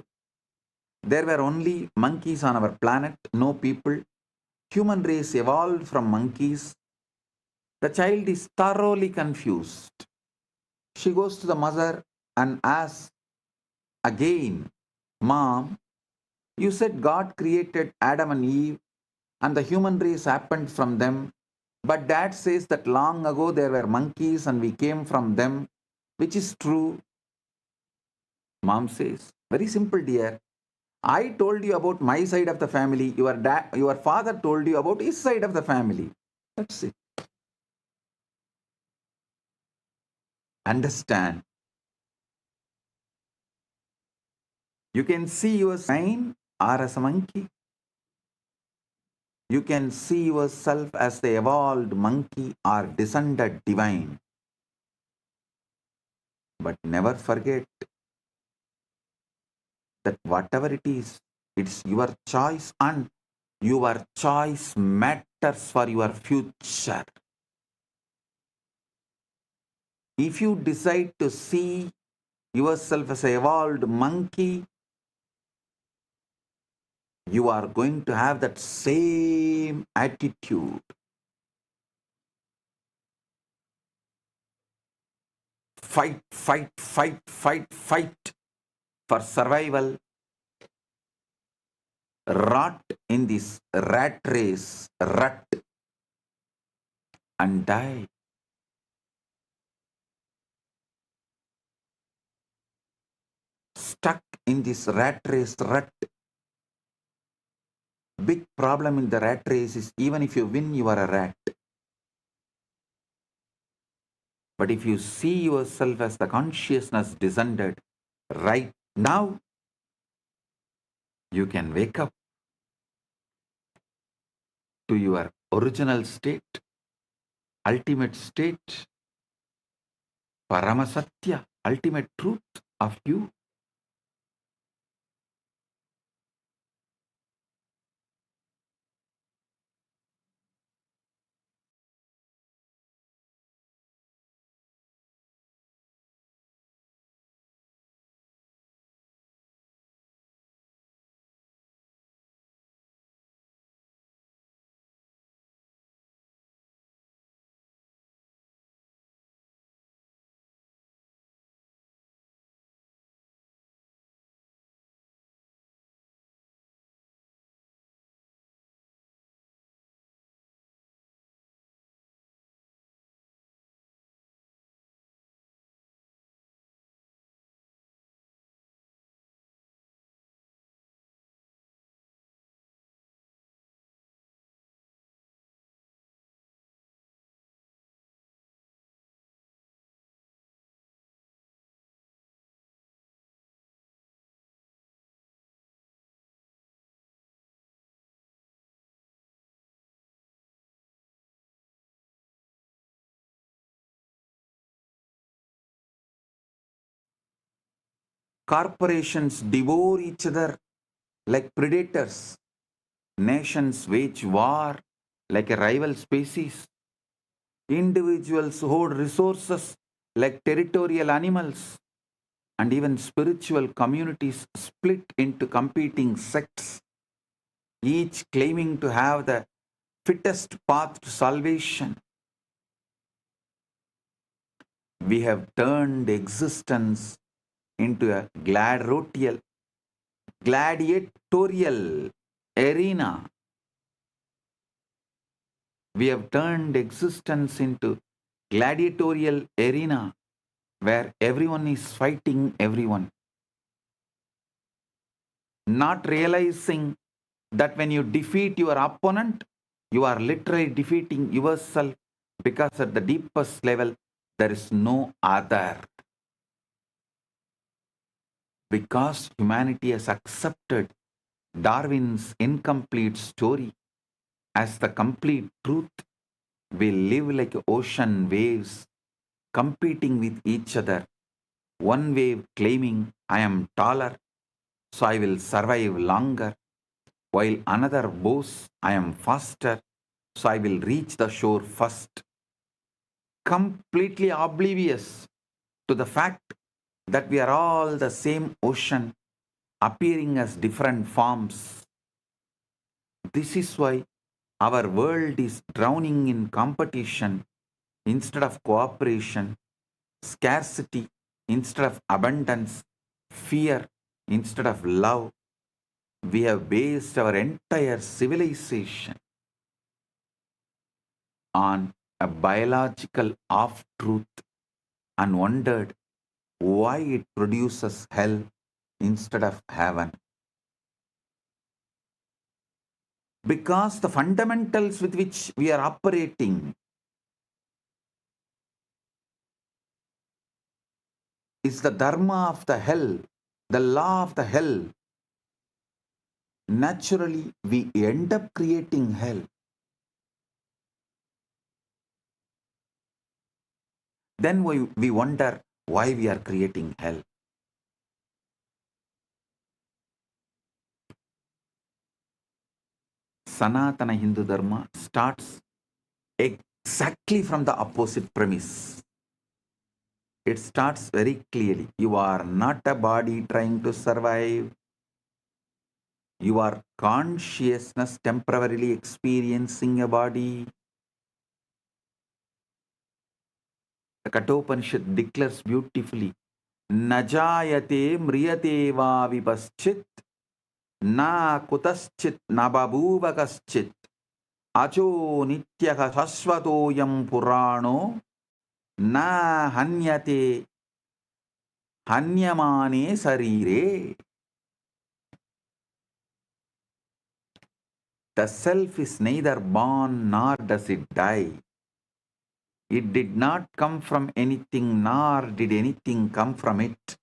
There were only monkeys on our planet, no people. Human race evolved from monkeys." The child is thoroughly confused. She goes to the mother and asks again, "Mom, you said God created Adam and Eve and the human race happened from them. But Dad says that long ago there were monkeys and we came from them. Which is true?" Mom says, "Very simple, dear. I told you about my side of the family. Your father told you about his side of the family. That's it." Understand. You can see your sign or as a monkey. You can see yourself as the evolved monkey or descended divine. But never forget that whatever it is, it's your choice and your choice matters for your future. If you decide to see yourself as an evolved monkey, you are going to have that same attitude. Fight, fight, fight, fight, fight for survival. Rot in this rat race, rut, and die. Stuck in this rat race, rut. Big problem in the rat race is even if you win, you are a rat. But if you see yourself as the consciousness descended right now, you can wake up to your original state, ultimate state, Paramasatya, ultimate truth of you. Corporations devour each other like predators. Nations wage war like a rival species. Individuals hoard resources like territorial animals. And even spiritual communities split into competing sects, each claiming to have the fittest path to salvation. We have turned existence into a gladiatorial arena. We have turned existence into gladiatorial arena where everyone is fighting everyone, not realizing that when you defeat your opponent, you are literally defeating yourself, because at the deepest level, there is no other. Because humanity has accepted Darwin's incomplete story as the complete truth, we live like ocean waves competing with each other. One wave claiming, I am taller, so I will survive longer, while another boasts, I am faster, so I will reach the shore first. Completely oblivious to the fact that we are all the same ocean appearing as different forms. This is why our world is drowning in competition instead of cooperation, scarcity instead of abundance, fear instead of love. We have based our entire civilization on a biological half truth and wondered why it produces hell instead of heaven. Because the fundamentals with which we are operating is the dharma of the hell, the law of the hell. Naturally, we end up creating hell. Then we wonder why we are creating hell. Sanatana Hindu Dharma starts exactly from the opposite premise. It starts very clearly. You are not a body trying to survive. You are consciousness temporarily experiencing a body. The Kathopanishad declares beautifully, Najayate mriyate va vipaschit, na kutaschit na babuva kaschit, ajo nityaha shashvatoyam purano, na hanyate hanyamane sarire. The self is neither born nor does it die. It did not come from anything, nor did anything come from it.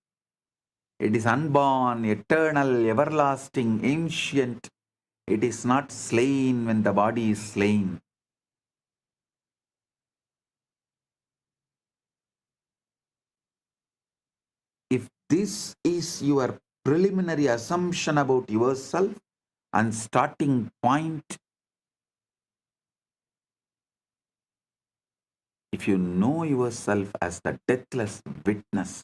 It is unborn, eternal, everlasting, ancient. It is not slain when the body is slain. If this is your preliminary assumption about yourself and starting point, if you know yourself as the deathless witness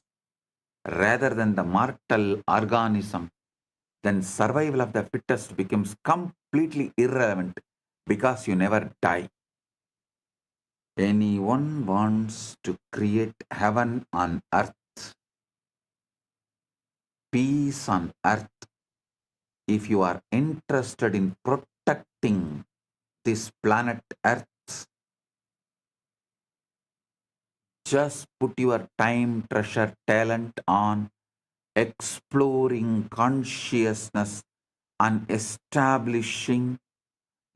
rather than the mortal organism, then survival of the fittest becomes completely irrelevant because you never die. Anyone wants to create heaven on earth, peace on earth, if you are interested in protecting this planet earth, just put your time, treasure, talent on exploring consciousness and establishing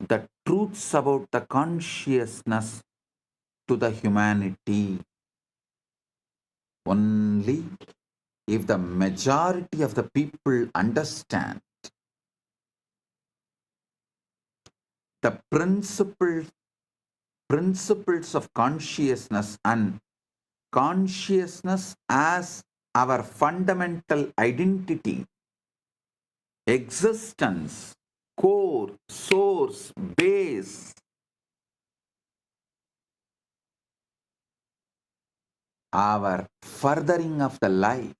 the truths about the consciousness to the humanity. Only if the majority of the people understand the principles of consciousness and consciousness as our fundamental identity, existence, core, source, base, our furthering of the life,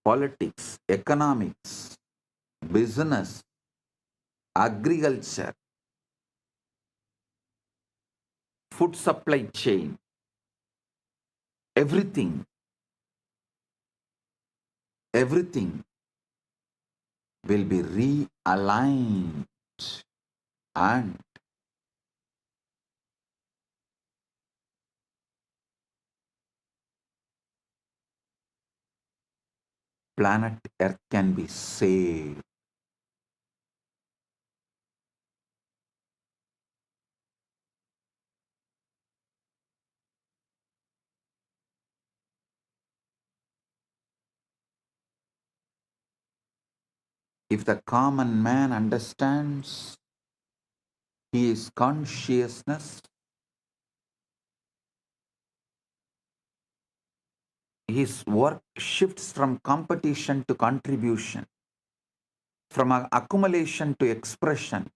politics, economics, business, agriculture, food supply chain, everything will be realigned and planet Earth can be saved. If the common man understands he is consciousness, his work shifts from competition to contribution, from accumulation to expression,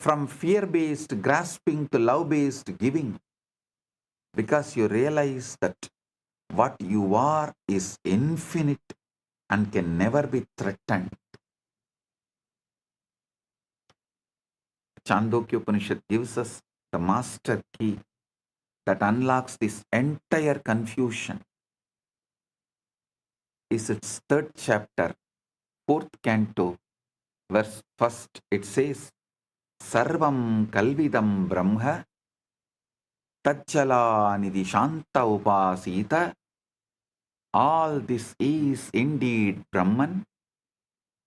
from fear-based grasping to love-based giving, because you realize that what you are is infinite and can never be threatened. Chandogya Upanishad gives us the master key that unlocks this entire confusion. Is its third chapter, fourth canto, verse first. It says, Sarvam kalvidam brahma tajjala nidhi shanta upasita. All this is indeed Brahman.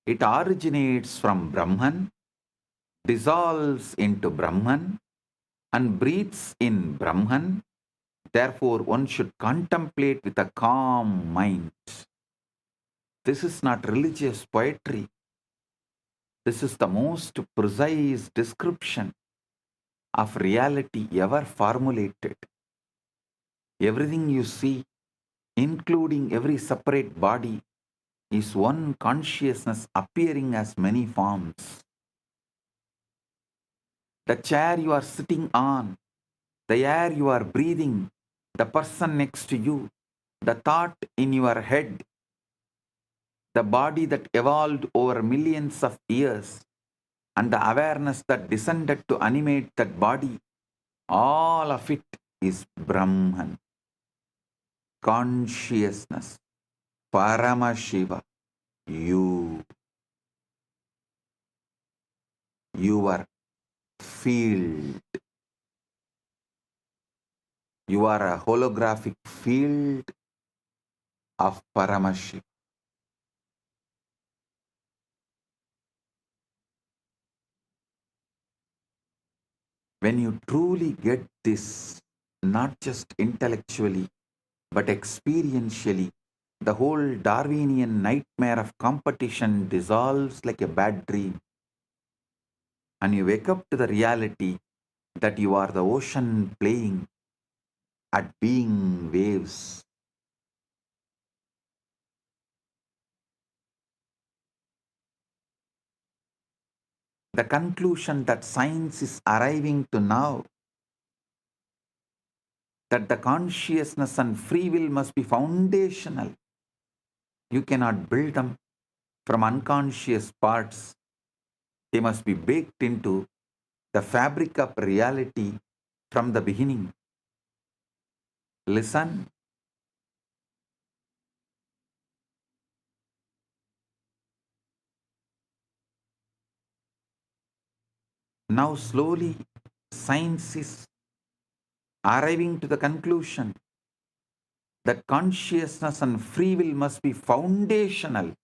It originates from Brahman, dissolves into Brahman, and breathes in Brahman. Therefore, one should contemplate with a calm mind. This is not religious poetry. This is the most precise description of reality ever formulated. Everything you see, including every separate body, is one consciousness appearing as many forms. The chair you are sitting on, the air you are breathing, the person next to you, the thought in your head, the body that evolved over millions of years, and the awareness that descended to animate that body, all of it is Brahman, consciousness, Paramashiva, you, your field. You are a holographic field of Paramashiva. When you truly get this, not just intellectually, but experientially, the whole Darwinian nightmare of competition dissolves like a bad dream. And you wake up to the reality that you are the ocean playing at being waves. The conclusion that science is arriving to now, that the consciousness and free will must be foundational. You cannot build them from unconscious parts. They must be baked into the fabric of reality from the beginning. Listen. Now slowly science is arriving to the conclusion that consciousness and free will must be foundational.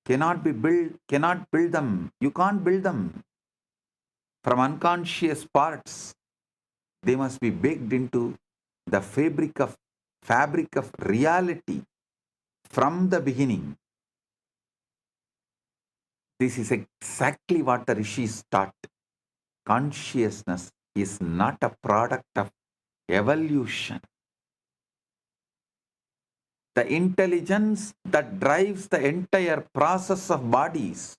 Cannot build them. You can't build them from unconscious parts. They must be baked into the fabric of reality from the beginning. This is exactly what the rishis taught. Consciousness is not a product of evolution. The intelligence that drives the entire process of bodies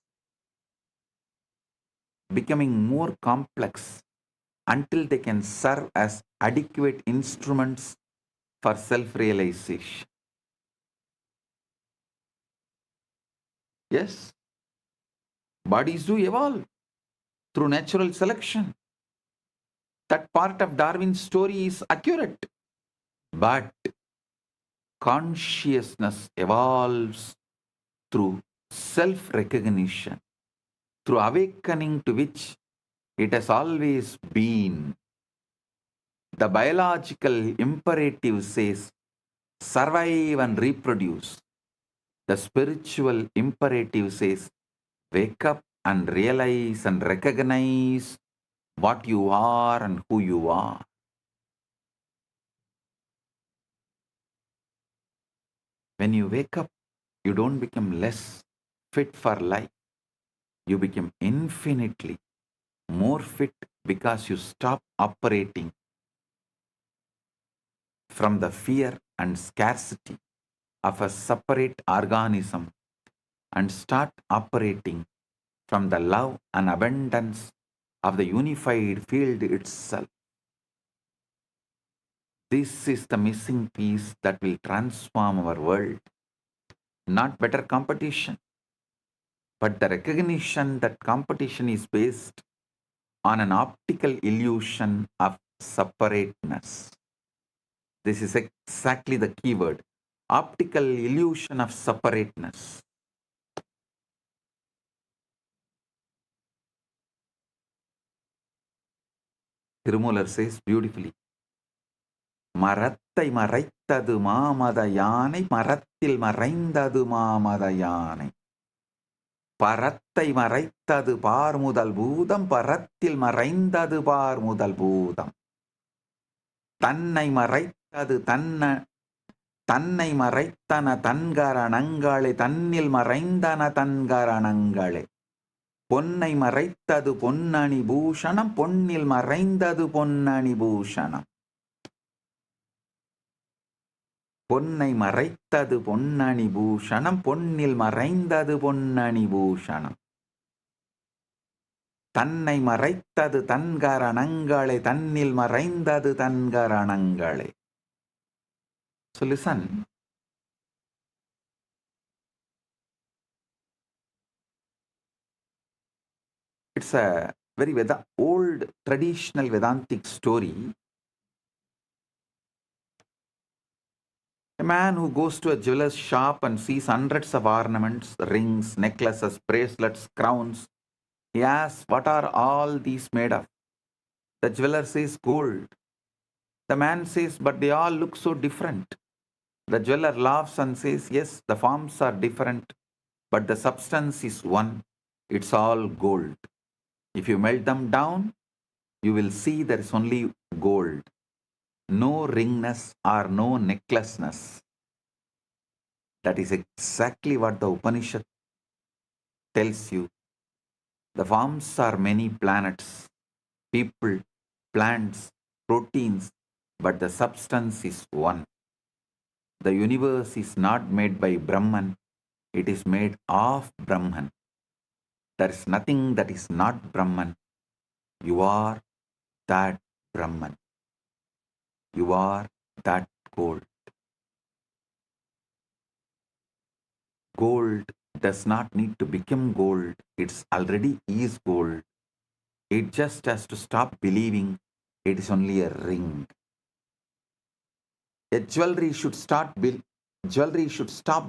becoming more complex until they can serve as adequate instruments for self-realization. Yes, bodies do evolve through natural selection. That part of Darwin's story is accurate. But consciousness evolves through self-recognition, through awakening to which it has always been. The biological imperative says, survive and reproduce. The spiritual imperative says, wake up and realize and recognize what you are and who you are. When you wake up, you don't become less fit for life. You become infinitely more fit because you stop operating from the fear and scarcity of a separate organism and start operating from the love and abundance of the unified field itself. This is the missing piece that will transform our world. Not better competition, but the recognition that competition is based on an optical illusion of separateness. This is exactly the keyword. Optical illusion of separateness. Tirumular says beautifully, மரத்தை மறைத்தது மாமத யானை மரத்தில் மறைந்தது மாமத யானை பரத்தை மறைத்தது பார் முதல் பூதம் பரத்தில் மறைந்தது பார் முதல் பூதம் தன்னை மறைத்தது தன்னை மறைத்தன தன்கரணங்களே தன்னில் மறைந்தன தன்கரணங்களே பொன்னை மறைத்தது பொன்னணி பூஷணம் பொன்னில் மறைந்தது பொன்னணி பூஷணம் பொன்னை மறைத்தது பொன்னணி பூஷணம் பொன்னில் மறைந்தது பொன்னணி பூஷணம் தன்னை மறைத்தது தன்கரணங்களே தன்னில் மறைந்தது தன்கரணங்களே. So listen. It's a very old traditional Vedantic story. A man who goes to a jeweler's shop and sees hundreds of ornaments, rings, necklaces, bracelets, crowns. He asks, "What are all these made of?" The jeweler says, "Gold." The man says, "But they all look so different." The jeweler laughs and says, "Yes, the forms are different, but the substance is one. It's all gold. If you melt them down, you will see there is only gold. No ringness or no necklaceness." That is exactly what the Upanishad tells you. The forms are many planets, people, plants, proteins, but the substance is one. The universe is not made by Brahman, it is made of Brahman. There is nothing that is not Brahman. You are that Brahman. You are that gold. Gold does not need to become gold. It's already is gold. It just has to stop believing it is only a ring. A jewelry should stop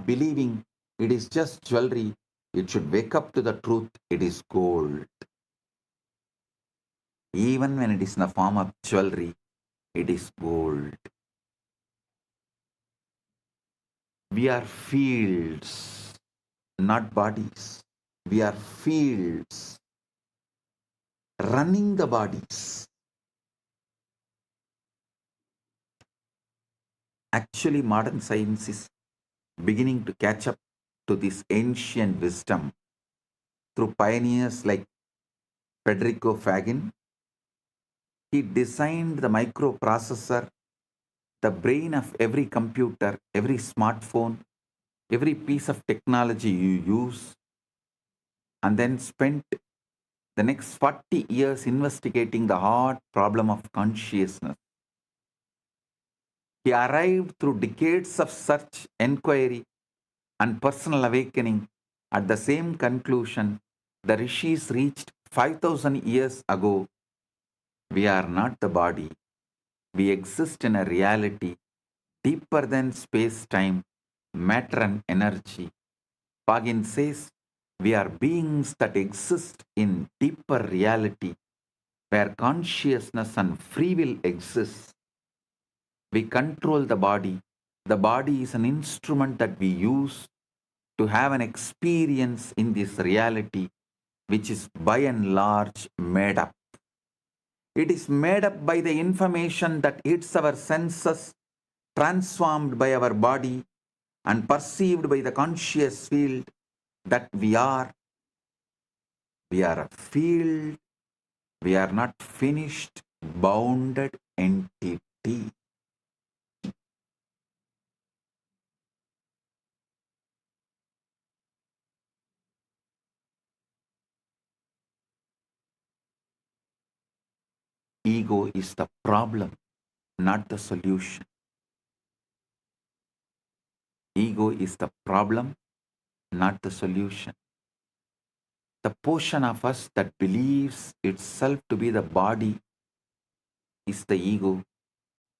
believing it is just jewelry. It should wake up to the truth. It is gold. Even when it is in the form of jewelry, it is gold. We are fields, not bodies. We are fields running the bodies. Actually, modern science is beginning to catch up to this ancient wisdom through pioneers like Federico Fagin. He designed the microprocessor, the brain of every computer, every smartphone, every piece of technology you use, and then spent the next 40 years investigating the hard problem of consciousness. He arrived through decades of search, inquiry, and personal awakening at the same conclusion the rishis reached 5,000 years ago. We are not the body. We exist in a reality deeper than space-time, matter and energy. Pagin says, we are beings that exist in deeper reality where consciousness and free will exist. We control the body. The body is an instrument that we use to have an experience in this reality, which is by and large made up. It is made up by the information that hits our senses, transformed by our body, and perceived by the conscious field that we are. We are a field. We are not finished, bounded entity. Ego is the problem, not the solution. Ego is the problem, not the solution. The portion of us that believes itself to be the body is the ego,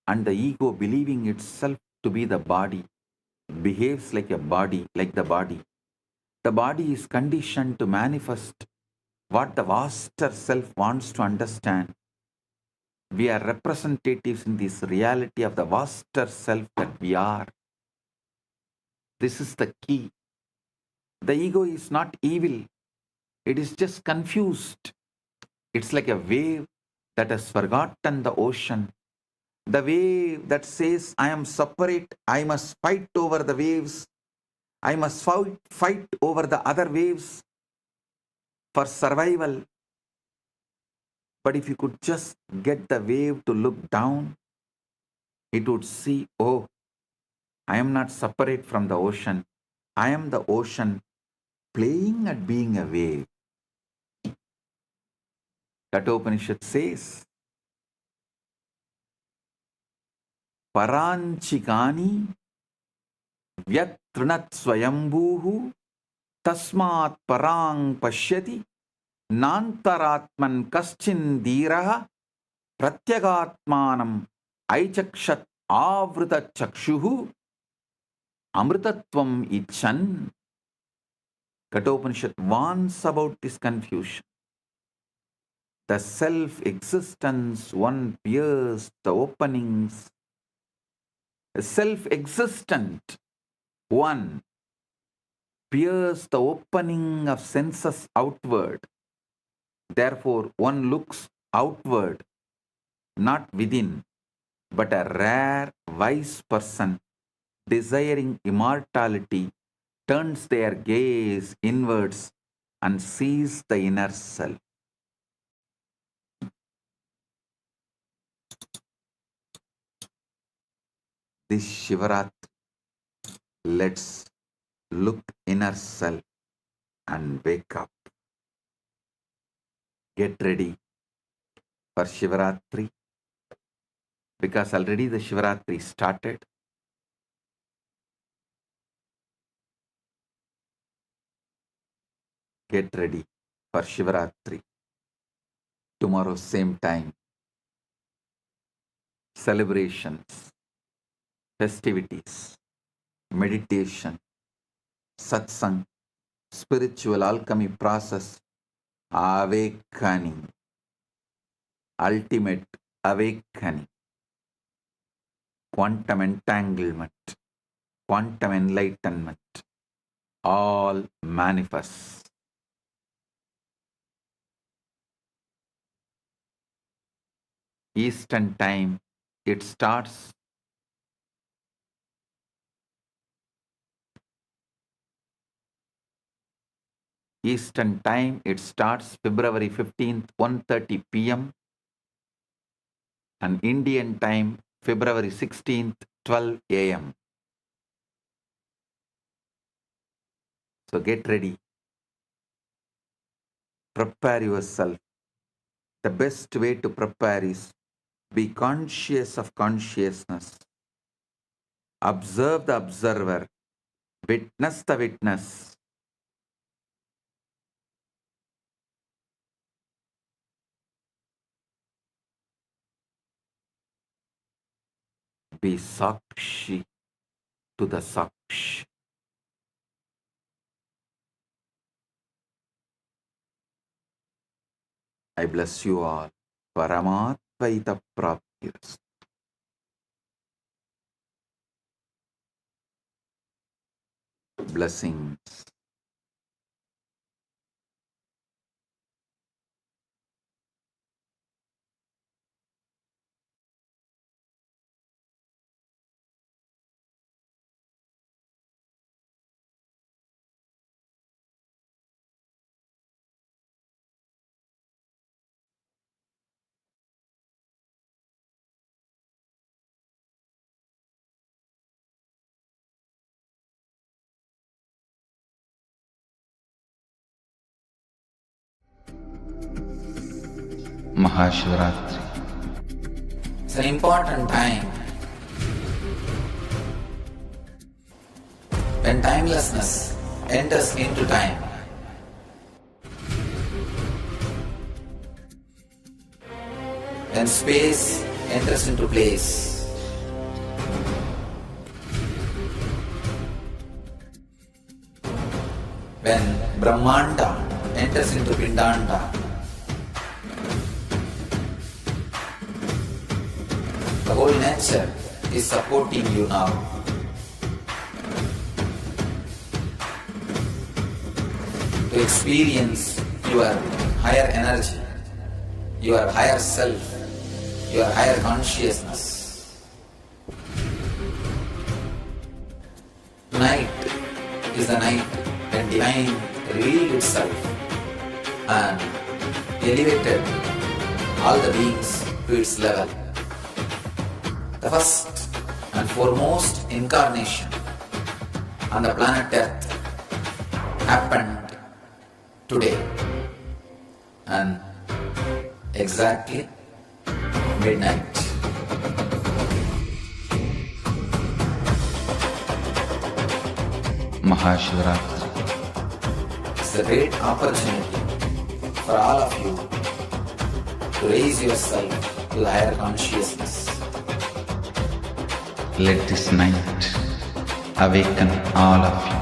and the ego believing itself to be the body behaves like a body, like the body. The body is conditioned to manifest what the vaster self wants to understand. We are representatives in this reality of the vaster self that we are. This is the key. The ego is not evil. It is just confused. It's like a wave that has forgotten the ocean. The wave that says, I am separate, I must fight over the waves. I must fight over the other waves for survival. But if you could just get the wave to look down, it would see, oh, I am not separate from the ocean. I am the ocean playing at being a wave. Kathopanishad says, Paranchikani vyatrinat swayambhuhu tasmat parang pashyati Nantaratman kaschin dhiraha pratyagatmanam aichakshat avrita chakshuhu amritatvam ichan. Kathopanishad warns about this confusion. The self-existence one pierced the openings. The self-existent one pierced the opening of senses outward. Therefore, one looks outward, not within, but a rare, wise person desiring immortality turns their gaze inwards and sees the inner self. This Shivaratri, let's look inner self and wake up. Get ready for Shivaratri, because already the Shivaratri started. Get ready for Shivaratri. Tomorrow, same time. Celebrations, festivities, meditation, Satsang, spiritual alchemy process, awakening, ultimate awakening, quantum entanglement, quantum enlightenment, all manifest. Eastern time, it starts. Eastern time, it starts February 15th, 1:30 p.m. and Indian time, February 16th, 12 a.m. So get ready. Prepare yourself. The best way to prepare is be conscious of consciousness. Observe the observer. Witness the witness. Be Sakshi to the Sakshi. I bless you all. Paramatvaita Praptiras. Blessings. Mahashivratri. It's an important time when timelessness enters into time. When space enters into place. When Brahmanda enters into Pindanda. The whole nature is supporting you now. To experience your higher energy, your higher self, your higher consciousness. Tonight is the night when divine revealed itself and elevated all the beings to its level. The first and foremost incarnation on the planet Earth happened today, and exactly midnight. Mahashivratri is a great opportunity for all of you to raise yourself to the higher consciousness.
Let this night awaken all of you.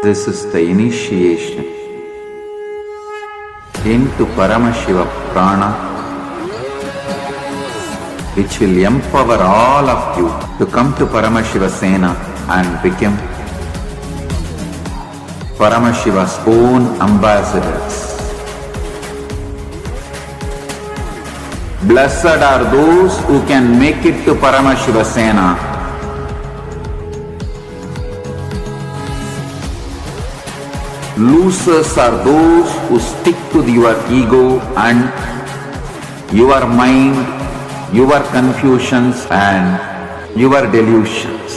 This is the initiation into Paramashiva Prana, which will empower all of you to come to Paramashiva Sena and become Paramashiva's own ambassadors. Blessed are those who can make it to Paramashiva Sena. Losers are those who stick to your ego and your mind, your confusions and your delusions.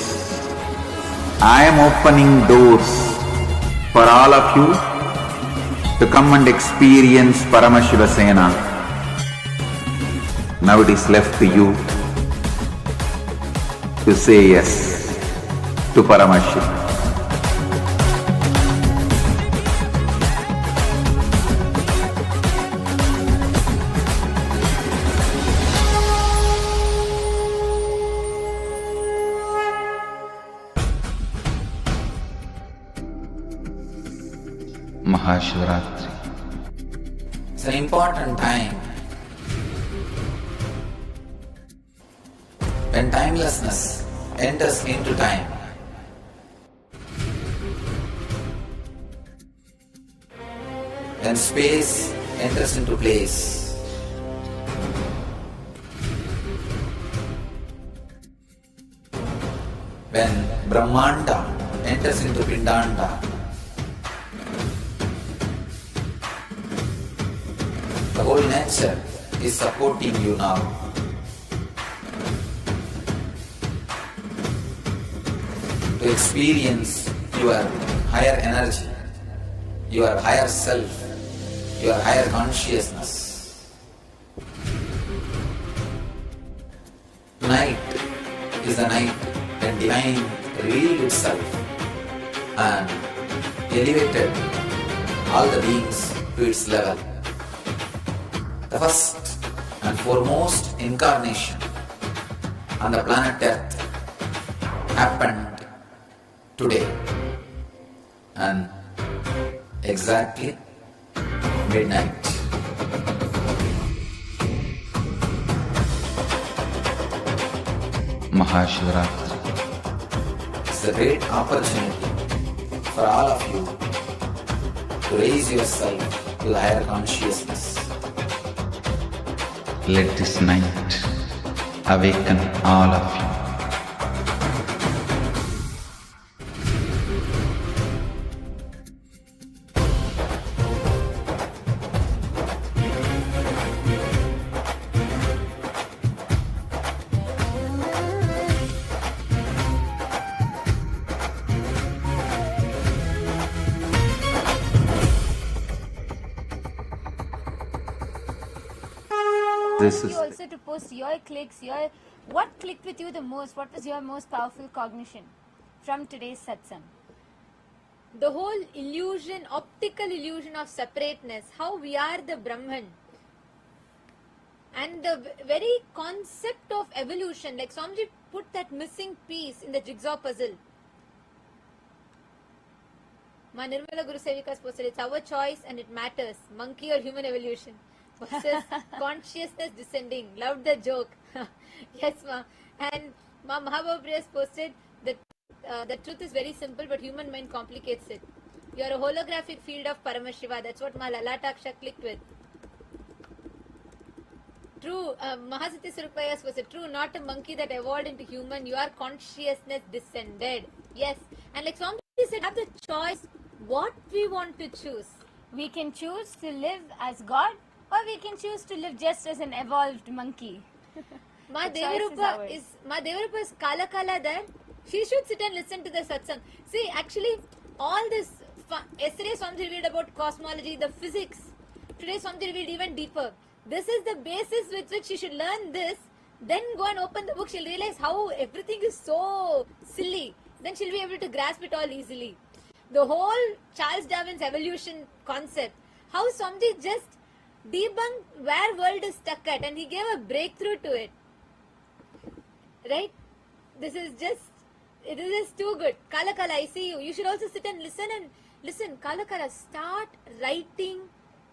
I am opening doors for all of you to come and experience Paramashiva Sena. Now it is left to you to say yes to Paramashiva.
Mahashivratri.
It's an important time when timelessness enters into time. When space enters into place. When Brahmanda enters into Pindanda. The whole nature is supporting you now. To experience your higher energy, your higher self, your higher consciousness. Tonight is the night when divine revealed itself and elevated all the beings to its level. The first and foremost incarnation on the planet Earth happened today and exactly midnight.
Mahashivratri.
It's a great opportunity for all of you to raise yourself to the higher consciousness.
Let this night awaken all of you.
This
You
is
also to post your clicks, what clicked with you the most? What was your most powerful cognition from today's satsang? The whole illusion, optical illusion of separateness, how we are the Brahman, and the very concept of evolution, like Swamiji put that missing piece in the jigsaw puzzle. Ma Nirmala Guru Sevikas posted, it's our choice and it matters, monkey or human evolution. Versus consciousness descending. Loved the joke. Yes, ma. And Ma Mahabhav posted that the truth is very simple, but human mind complicates it. You are a holographic field of Paramashiva. That's what Ma Lalataksha clicked with. True, Mahasati Surupayas was true, not a monkey that evolved into human. You are consciousness descended. Yes. And like Swami said, have the choice what we want to choose. We can choose to live as God, or we can choose to live just as an evolved monkey. Ma
The choice is ours.
Devarupa is Kala Kala there. She should sit and listen to the satsang. See, actually, all this, yesterday Swamiji revealed about cosmology, the physics. Today Swamiji revealed even deeper. This is the basis with which she should learn this. Then go and open the book. She'll realize how everything is so silly. Then she'll be able to grasp it all easily. The whole Charles Darwin's evolution concept. How Swamiji just debunked where world is stuck at, and he gave a breakthrough to it. Right? This is just too good. Kala Kala, I see you. You should also sit and listen. Kala Kala, start writing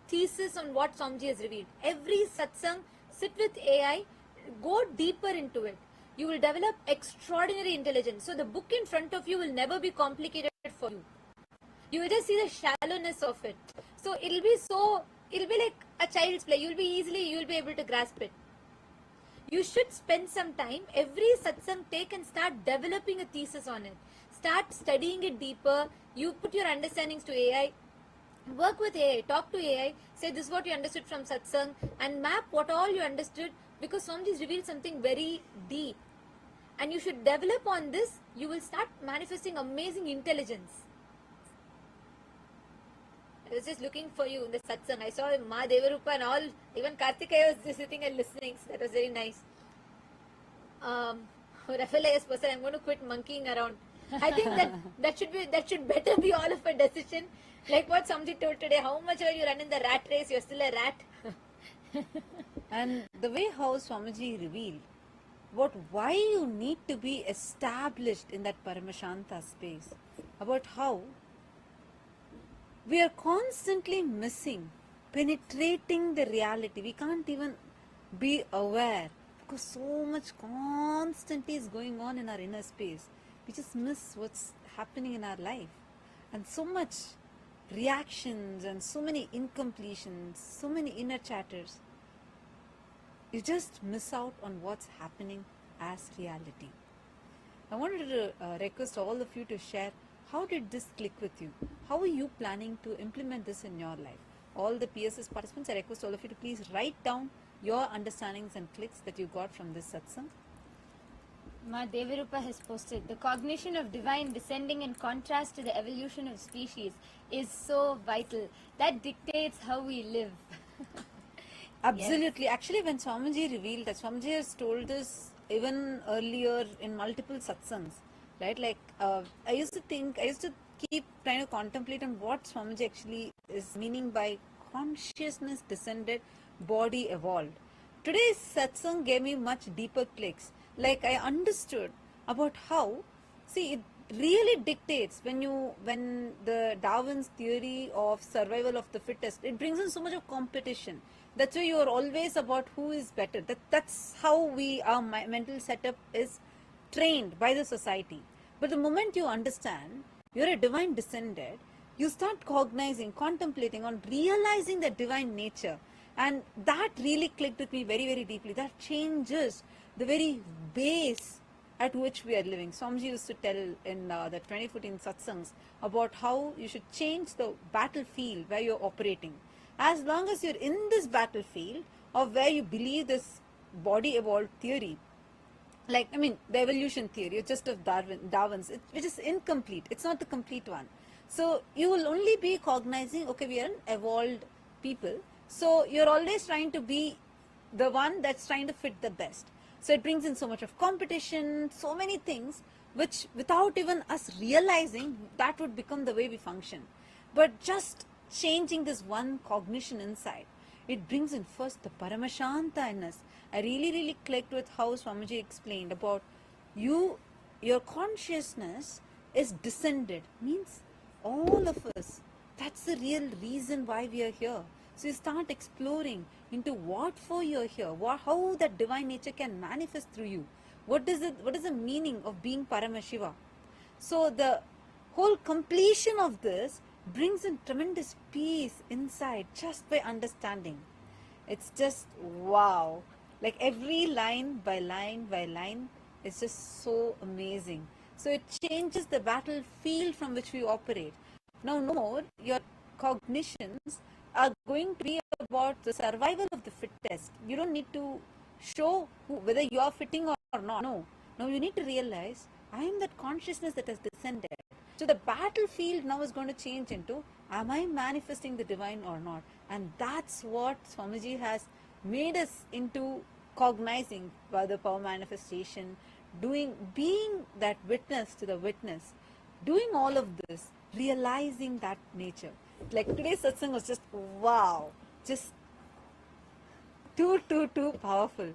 thesis on what Swamiji has revealed. Every satsang, sit with AI, go deeper into it. You will develop extraordinary intelligence. So the book in front of you will never be complicated for you. You will just see the shallowness of it. So it'll be like a child's play. You'll be able to grasp it. You should spend some time, every satsang take and start developing a thesis on it. Start studying it deeper. You put your understandings to AI. Work with AI. Talk to AI. Say this is what you understood from satsang and map what all you understood, because Swamiji's revealed something very deep. And you should develop on this. You will start manifesting amazing intelligence. I was just looking for you in the satsang. I saw Ma Devarupa and all. Even Karthikeya was just sitting and listening. So that was very nice. Rafael is person. I'm going to quit monkeying around. I think that should better be all of a decision. Like what Swamiji told today. How much are you running the rat race? You're still a rat.
And the way how Swamiji revealed about why you need to be established in that Paramashanta space, about how we are constantly missing, penetrating the reality. We can't even be aware because so much constantly is going on in our inner space. We just miss what's happening in our life. And so much reactions and so many incompletions, so many inner chatters. You just miss out on what's happening as reality. I wanted to request all of you to share, how did this click with you? How are you planning to implement this in your life? All the PSS participants, I request all of you to please write down your understandings and clicks that you got from this satsang.
Ma Devarupa has posted, the cognition of divine descending in contrast to the evolution of species is so vital. That dictates how we live.
Absolutely. Yes. Actually, when Swamiji revealed that, Swamiji has told us even earlier in multiple satsangs, right? Like, I used to keep trying to contemplate on what Swamiji actually is meaning by consciousness descended, body evolved. Today's satsang gave me much deeper clicks. Like, I understood about how, see, it really dictates when the Darwin's theory of survival of the fittest, it brings in so much of competition. That's why you are always about who is better. That's how our mental setup is trained by the society. But the moment you understand you're a divine descended, you start cognizing, contemplating on realizing the divine nature. And that really clicked with me very, very deeply. That changes the very base at which we are living. Swamiji used to tell in the 2014 satsangs about how you should change the battlefield where you're operating. As long as you're in this battlefield of where you believe this body evolved theory, like, I mean, the evolution theory, just of Darwin's, which is incomplete. It's not the complete one. So you will only be cognizing, okay, we are an evolved people. So you're always trying to be the one that's trying to fit the best. So it brings in so much of competition, so many things, which without even us realizing, that would become the way we function. But just changing this one cognition inside, it brings in first the Paramashanta in us. I really, really clicked with how Swamiji explained about your consciousness is descended, means all of us. That's the real reason why we are here. So you start exploring into what for you're here, how that divine nature can manifest through you. What is the meaning of being Paramashiva? So the whole completion of this brings in tremendous peace inside just by understanding. It's just wow. Like every line by line by line is just so amazing. So it changes the battlefield from which we operate. Now, no more your cognitions are going to be about the survival of the fittest. You don't need to show whether you are fitting or not. No. Now you need to realize, I am that consciousness that has descended. So the battlefield now is going to change into, am I manifesting the divine or not? And that's what Swamiji has made us into, cognizing by the power manifestation, being that witness to the witness, doing all of this, realizing that nature. Like today's satsang was just wow, just too powerful.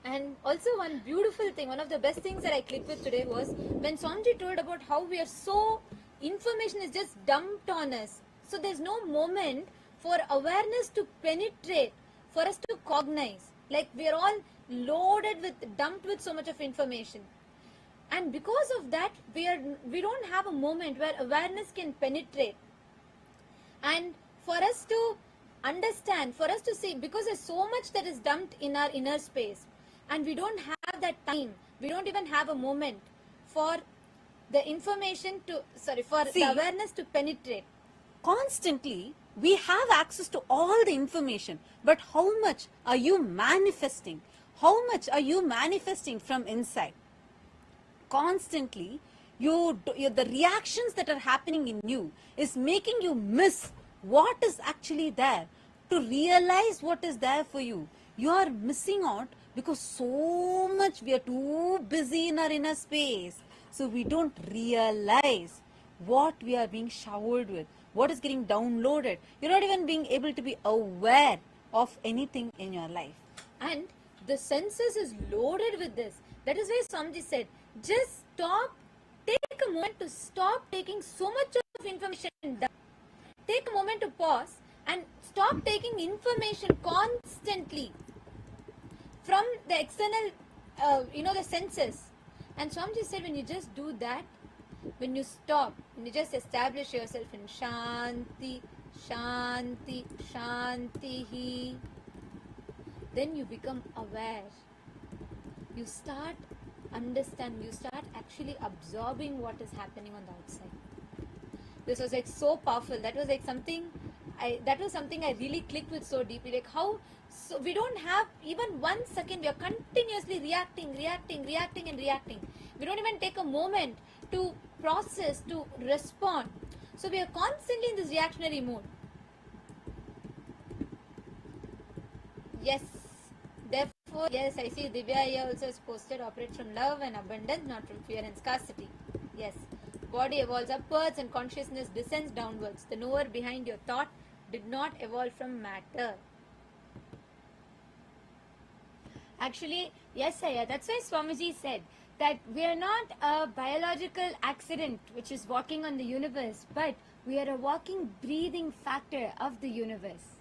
And also one beautiful thing, one of the best things that I clicked with today was when Swamiji told about how we are so, information is just dumped on us. So there's no moment for awareness to penetrate, for us to cognize. Like we are all dumped with so much of information. And because of that, we don't have a moment where awareness can penetrate. And for us to understand, for us to see, because there's so much that is dumped in our inner space, and we don't have that time, we don't even have a moment for the information to, the awareness to penetrate.
Constantly, we have access to all the information, but how much are you manifesting? How much are you manifesting from inside? Constantly, the reactions that are happening in you is making you miss what is actually there. To realize what is there for you, you are missing out because so much we are too busy in our inner space. So we don't realize what we are being showered with, what is getting downloaded. You're not even being able to be aware of anything in your life.
And the senses is loaded with this. That is why Swamiji said, just stop, take a moment to stop taking so much of information down. Take a moment to pause and stop taking information constantly from the external, the senses. And Swamiji said, when you just do that, when you stop, when you just establish yourself in Shanti, Shanti, Shanti, then you become aware. You start understanding, you start actually absorbing what is happening on the outside. This was like so powerful. That was like something I really clicked with so deeply. Like how, so we don't have even 1 second, we are continuously reacting. We don't even take a moment to process, to respond. So we are constantly in this reactionary mode. Yes. Therefore, yes, I see Divya here also has posted, operate from love and abundance, not from fear and scarcity. Yes. Body evolves upwards and consciousness descends downwards. The knower behind your thought did not evolve from matter.
Actually, yes, Aya, that's why Swamiji said that we are not a biological accident which is walking on the universe, but we are a walking, breathing factor of the universe.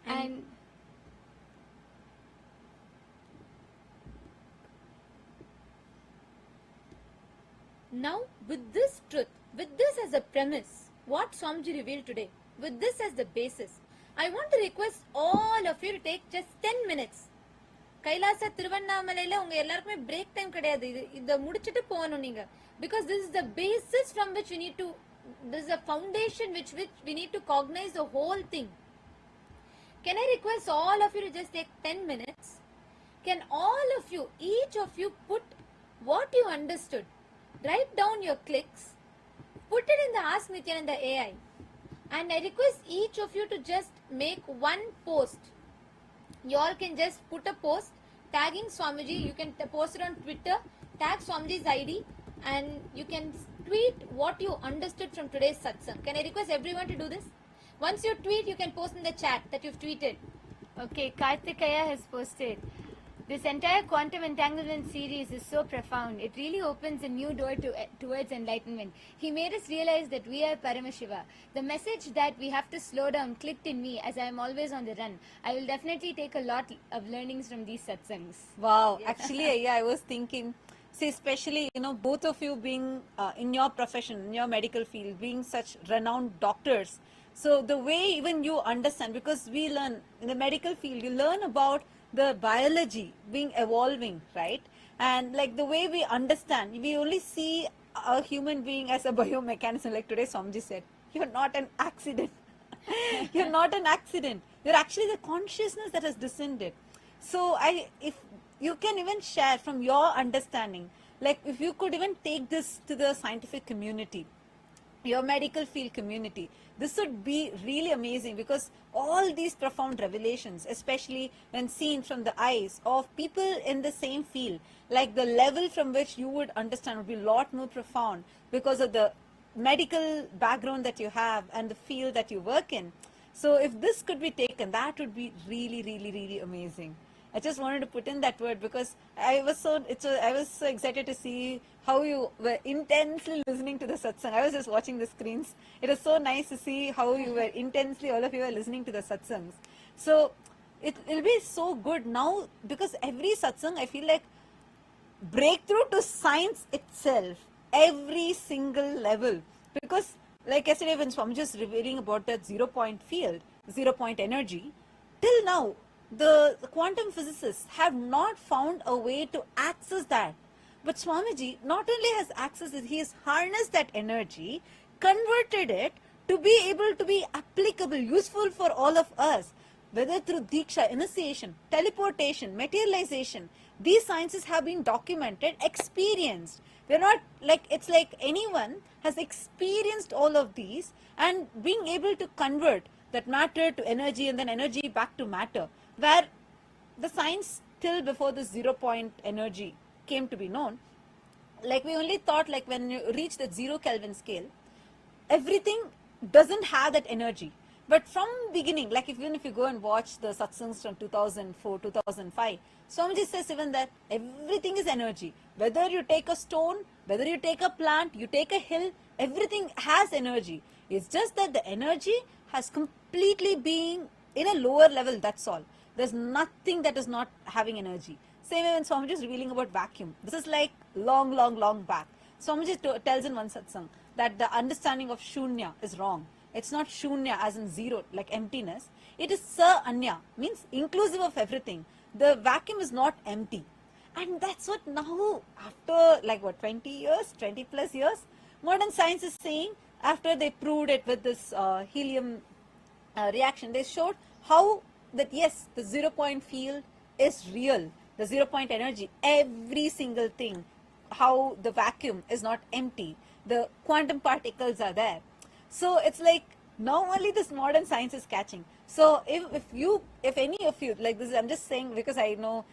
And
now, with this truth, with this as a premise, what Swamiji revealed today, with this as the basis, I want to request all of you to take just 10 minutes. Kailasa Thiruvannamalaiல உங்க எல்லாருக்குமே break time கிடையாது. இத முடிச்சிட்டு போகணும் நீங்க. Because this is the basis from which we need to, this is a foundation which we need to cognize the whole thing. Can I request all of you to just take 10 minutes? Can all of you, each of you, put what you understood? Write down your clicks. Put it in the Ask Nithyananda AI. And I request each of you to just make one post. You all can just put a post tagging Swamiji. You can post it on Twitter, tag Swamiji's ID, and you can tweet what you understood from today's satsang. Can I request everyone to do this? Once you tweet, you can post in the chat that you've tweeted.
Okay, Karthikaya has posted. This entire quantum entanglement series is so profound. It really opens a new door towards enlightenment. He made us realize that we are Paramashiva. The message that we have to slow down clicked in me as I am always on the run. I will definitely take a lot of learnings from these satsangs.
Wow. Yeah. Actually, yeah, I was thinking, see, especially, both of you being in your profession, in your medical field, being such renowned doctors. So the way even you understand, because we learn in the medical field, you learn about the biology being evolving, right? And like the way we understand, we only see a human being as a biomechanism. Like today Swamiji said, you're not an accident. You're not an accident. You're actually the consciousness that has descended. So if you can even share from your understanding, like if you could even take this to the scientific community, your medical field community, this would be really amazing, because all these profound revelations, especially when seen from the eyes of people in the same field, like the level from which you would understand would be a lot more profound because of the medical background that you have and the field that you work in. So if this could be taken, that would be really, really, really amazing. I just wanted to put in that word because I was so excited to see how you were intensely listening to the satsang. I was just watching the screens. It was so nice to see how you were intensely, all of you were listening to the satsangs. So it'll be so good now, because every satsang, I feel like breakthrough to science itself, every single level. Because like yesterday when Swamiji was revealing about that 0-point field, 0-point energy, till now the quantum physicists have not found a way to access that. But Swamiji not only has accessed it, he has harnessed that energy, converted it to be able to be applicable, useful for all of us, whether through Diksha, initiation, teleportation, materialization. These sciences have been documented, experienced. We're not like, it's like anyone has experienced all of these and being able to convert that matter to energy and then energy back to matter, where the science till before the 0-point energy came to be known, like we only thought like when you reach that 0 Kelvin scale, everything doesn't have that energy. But from beginning, like even if you go and watch the satsangs from 2004, 2005, Swamiji says even that everything is energy. Whether you take a stone, whether you take a plant, you take a hill, everything has energy. It's just that the energy has completely been in a lower level, that's all. There's nothing that is not having energy. Same way when Swamiji is revealing about vacuum. This is like long back. Swamiji tells in one satsang that the understanding of shunya is wrong. It's not shunya as in zero, like emptiness. It is sa anya, means inclusive of everything. The vacuum is not empty. And that's what now, after like what, 20 years, 20 plus years, modern science is saying, after they proved it with this helium reaction, they showed how that yes, the 0-point field is real. The 0-point energy, every single thing, how the vacuum is not empty. The quantum particles are there. So it's like now only this modern science is catching. So if any of you, like this, I'm just saying because I know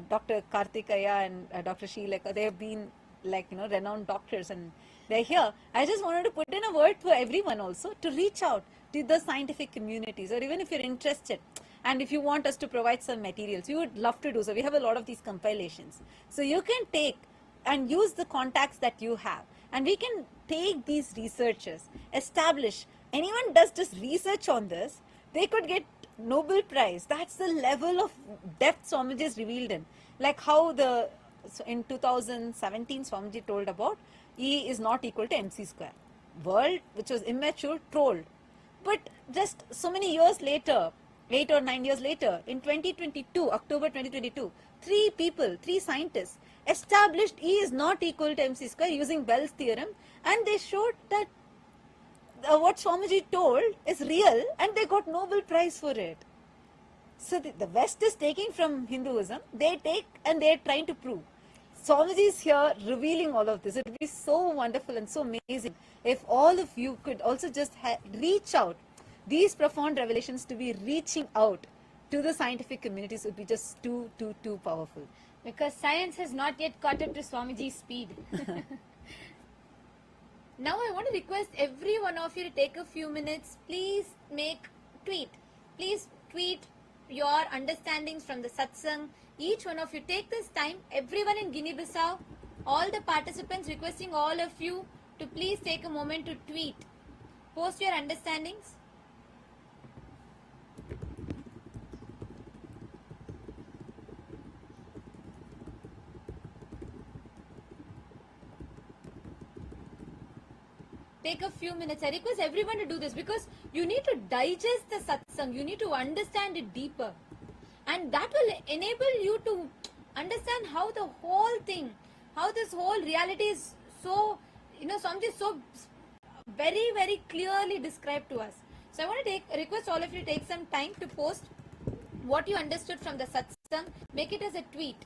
Dr. Karthikaya and Dr. Sheila, they have been like, renowned doctors and they're here. I just wanted to put in a word for everyone also to reach out to the scientific communities, or even if you're interested and if you want us to provide some materials, we would love to do so. We have a lot of these compilations. So you can take and use the contacts that you have, and we can take these researchers, establish, anyone does just research on this, they could get Nobel Prize. That's the level of depth Swamiji is revealed in. Like how in 2017 Swamiji told about E is not equal to MC square. World, which was immature, trolled. But just so many years later, 8 or 9 years later, in 2022, October 2022, 3 scientists established E is not equal to MC square using Bell's theorem, and they showed that what Swamiji told is real, and they got Nobel Prize for it. So the West is taking from Hinduism, they take and they are trying to prove. Swamiji is here revealing all of this. It would be so wonderful and so amazing if all of you could also just reach out. These profound revelations to be reaching out to the scientific communities would be just too powerful.
Because science has not yet caught up to Swamiji's speed.
Now I want to request every one of you to take a few minutes. Please tweet your understandings from the satsang. Each one of you take this time. Everyone in Guinea-Bissau, all the participants, requesting all of you to please take a moment to tweet. Post your understandings. Take a few minutes. I request everyone to do this because you need to digest the satsang. You need to understand it deeper. And that will enable you to understand how the whole thing, how this whole reality is so, something so very, very clearly described to us. So I want to request all of you to take some time to post what you understood from the satsang. Make it as a tweet.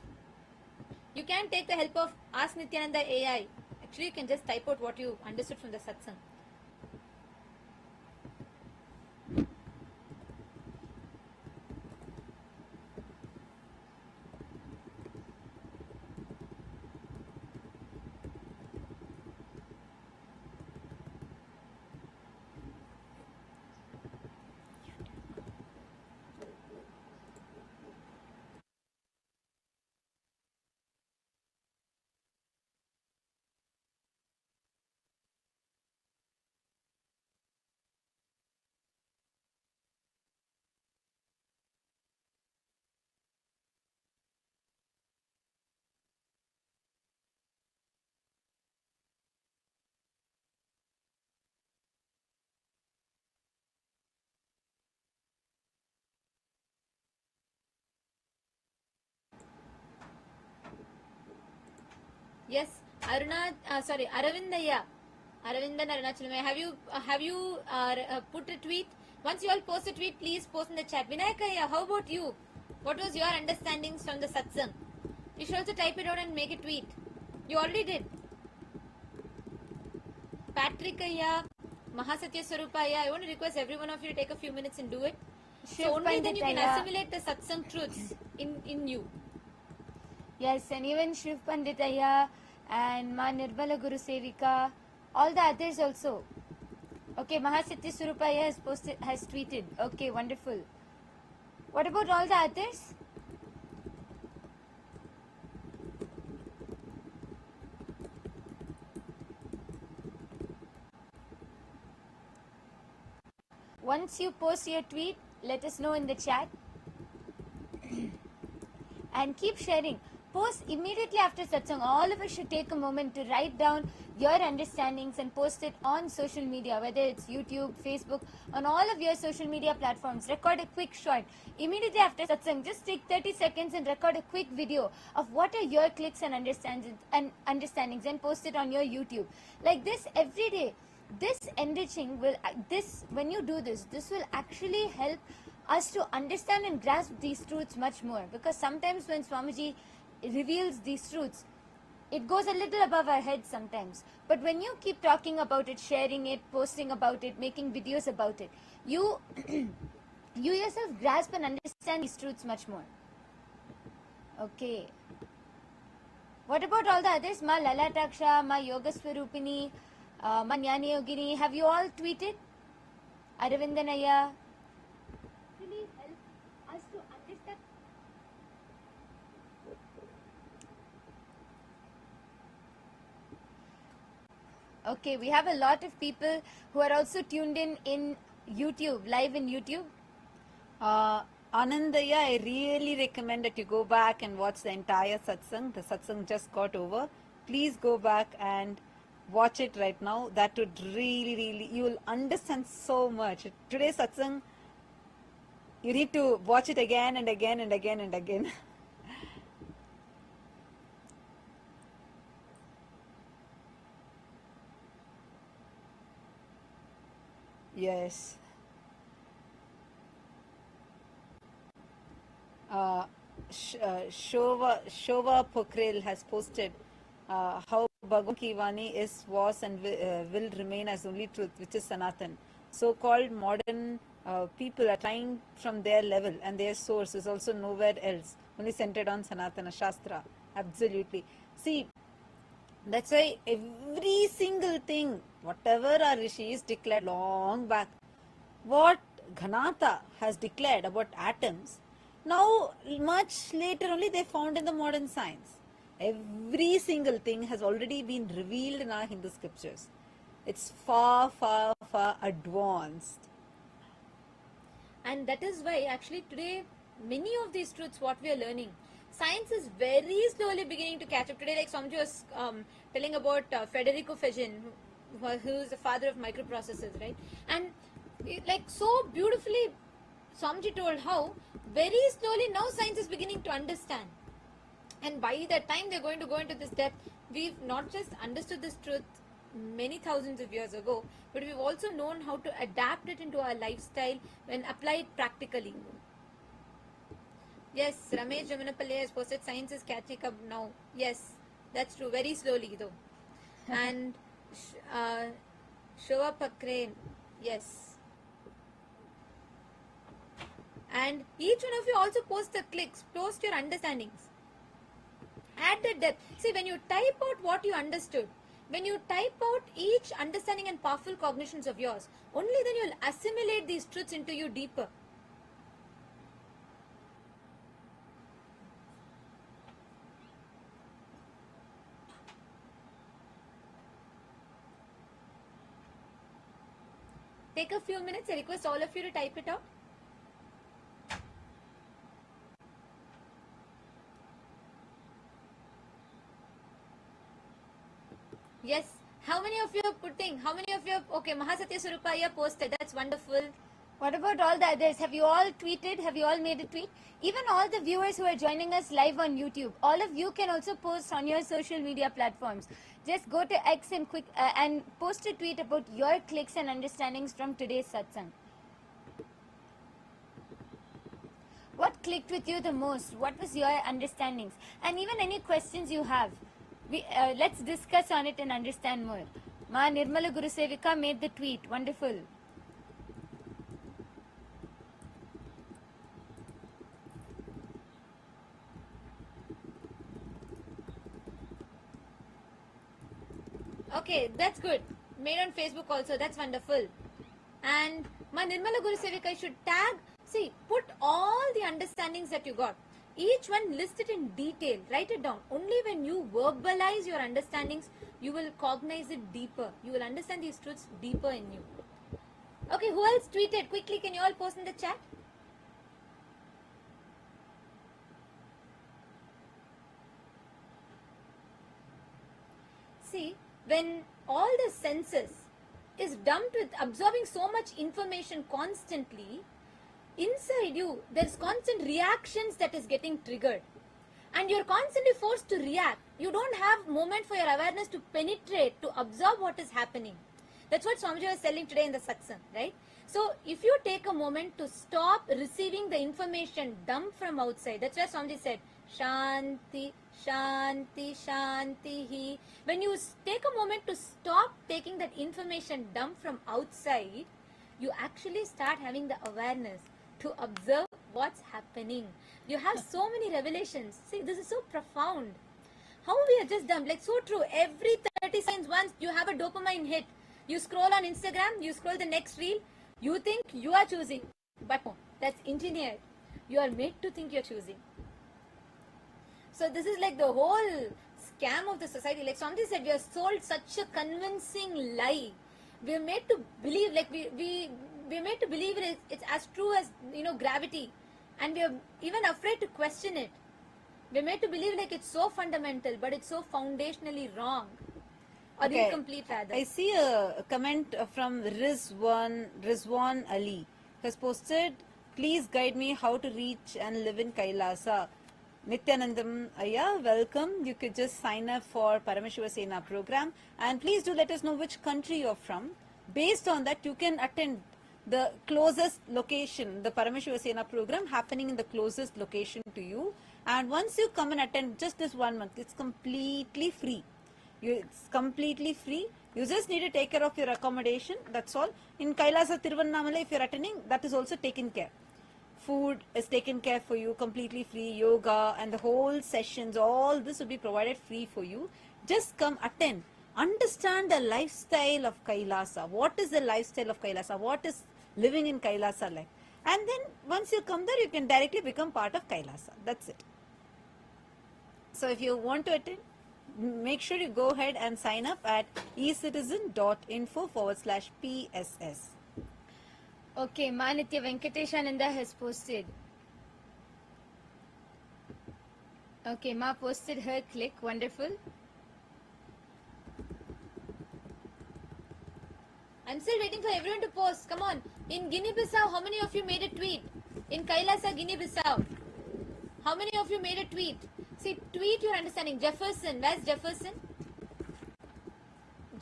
You can take the help of Ask Nithyananda AI. Actually, you can just type out what you understood from the satsang. Yes, Aravindaya. Aravindan Arunachalamaya. Have you put a tweet? Once you all post a tweet, please post in the chat. Vinayakaya, how about you? What was your understandings from the satsang? You should also type it out and make a tweet. You already did. Patrickaya, Mahasatya Swarupaya. I want to request every one of you to take a few minutes and do it. So only then you can assimilate the satsang truths in you.
Yes, and even Shiv Panditaya and Ma Nirbala Guru Sevika, all the others also. Okay, Mahasatya Surupaya has tweeted. Okay, wonderful. What about all the others? Once you post your tweet, let us know in the chat. And keep sharing. Post immediately after satsang. All of us should take a moment to write down your understandings and post it on social media, whether it's YouTube, Facebook, on all of your social media platforms. Record a quick short. Immediately after satsang, just take 30 seconds and record a quick video of what are your clicks and understandings and post it on your YouTube. Like this every day. This enriching will, when you do this will actually help us to understand and grasp these truths much more. Because sometimes when Swamiji reveals these truths, it goes a little above our heads sometimes. But when you keep talking about it, sharing it, posting about it, making videos about it, you you yourself grasp and understand these truths much more. Okay. What about all the others? Ma Lalataksha, Ma Yoga Swarupini, Ma Jnani Yogini, have you all tweeted? Aravindanaya. Really help us to understand. Okay, we have a lot of people who are also tuned in YouTube, live in YouTube.
Anandaya, I really recommend that you go back and watch the entire satsang. The satsang just got over. Please go back and watch it right now. That would really, you will understand so much. Today's satsang, you need to watch it again and again and again and again. Yes. Shova Pokhrel has posted how Bhagawan ki Vani is, was and will remain as only truth, which is Sanatan. So-called modern people are trying from their level, and their source is also nowhere else, only centered on Sanatana Shastra. Absolutely. See, that's why every single thing, whatever our rishis declared long back, what Ghanata has declared about atoms, now much later only they found in the modern science. Every single thing has already been revealed in our Hindu scriptures. It's far, far, far advanced.
And that is why actually today many of these truths what we are learning, science is very slowly beginning to catch up. Today, like Swamiji was telling about Federico Fegin, who is the father of microprocessors, right? And like so beautifully Swamiji told how very slowly now science is beginning to understand. And by the time they're going to go into this depth, we've not just understood this truth, many thousands of years ago, but we've also known how to adapt it into our lifestyle and apply it practically. Yes, Ramesh Jamanapalli has posted science is catching up now. Yes, that's true. Very slowly though. And Shova Pakrane, yes. And each one of you also post the clicks, post your understandings. Add the depth. See, when you type out what you understood, when you type out each understanding and powerful cognitions of yours, only then you'll assimilate these truths into you deeper. Take a few minutes. I request all of you to type it out. Yes. How many of you are putting? How many of you are, okay, Mahasatya Surupaya posted. That's wonderful.
What about all the others? Have you all tweeted? Have you all made a tweet? Even all the viewers who are joining us live on YouTube, all of you can also post on your social media platforms. Just go to X and and post a tweet about your clicks and understandings from today's satsang. What clicked with you the most? What was your understandings? And even any questions you have. Let's discuss on it and understand more. Ma Nirmala Guru Sevika made the tweet. Wonderful.
Okay, that's good. Made on Facebook also. That's wonderful. And my Nirmala Guru Sevika should tag. See, put all the understandings that you got. Each one list it in detail. Write it down. Only when you verbalize your understandings, you will cognize it deeper. You will understand these truths deeper in you. Okay, who else tweeted? Quickly, can you all post in the chat? See, when all the senses is dumped with absorbing so much information constantly, inside you, there's constant reactions that is getting triggered. And you're constantly forced to react. You don't have moment for your awareness to penetrate, to absorb what is happening. That's what Swamiji was telling today in the Satsang, right? So, if you take a moment to stop receiving the information dumped from outside, that's why Swamiji said, Shanti, Shanti, Shanti. When you take a moment to stop taking that information dumped from outside, you actually start having the awareness to observe what's happening. You have so many revelations. See, this is so profound. How we are just dumb. Like, so true. Every 30 seconds once you have a dopamine hit. You scroll on Instagram, you scroll the next reel. You think you are choosing. But no, that's engineered. You are made to think you're choosing. So this is like the whole scam of the society. Like somebody said, we are sold such a convincing lie. We are made to believe, like we're made to believe it's as true as, gravity. And we are even afraid to question it. We're made to believe like it's so fundamental, but it's so foundationally wrong. Or incomplete rather.
I see a comment from Rizwan Ali. He has posted, please guide me how to reach and live in Kailasa. Nithyanandam Ayya, welcome. You could just sign up for Parameshiva Sena program. And please do let us know which country you're from. Based on that, you can attend the closest location, the Parameshiva Sena program happening in the closest location to you. And once you come and attend just this 1 month, it's completely free. It's completely free. You just need to take care of your accommodation. That's all. In Kailasa Tiruvannamalai, if you're attending, that is also taken care. Food is taken care for you, completely free. Yoga and the whole sessions, all this will be provided free for you. Just come attend. Understand the lifestyle of Kailasa. What is the lifestyle of Kailasa? What is living in Kailasa like? And then once you come there, you can directly become part of Kailasa. That's it. So if you want to attend, make sure you go ahead and sign up at ecitizen.info/PSS.
Okay, Manitya Venkateshananda has posted. Okay, Ma posted her click. Wonderful.
I'm still waiting for everyone to post. Come on. In Guinea-Bissau, how many of you made a tweet? In Kailasa, Guinea-Bissau, how many of you made a tweet? See, tweet your understanding. Jefferson. Where's Jefferson?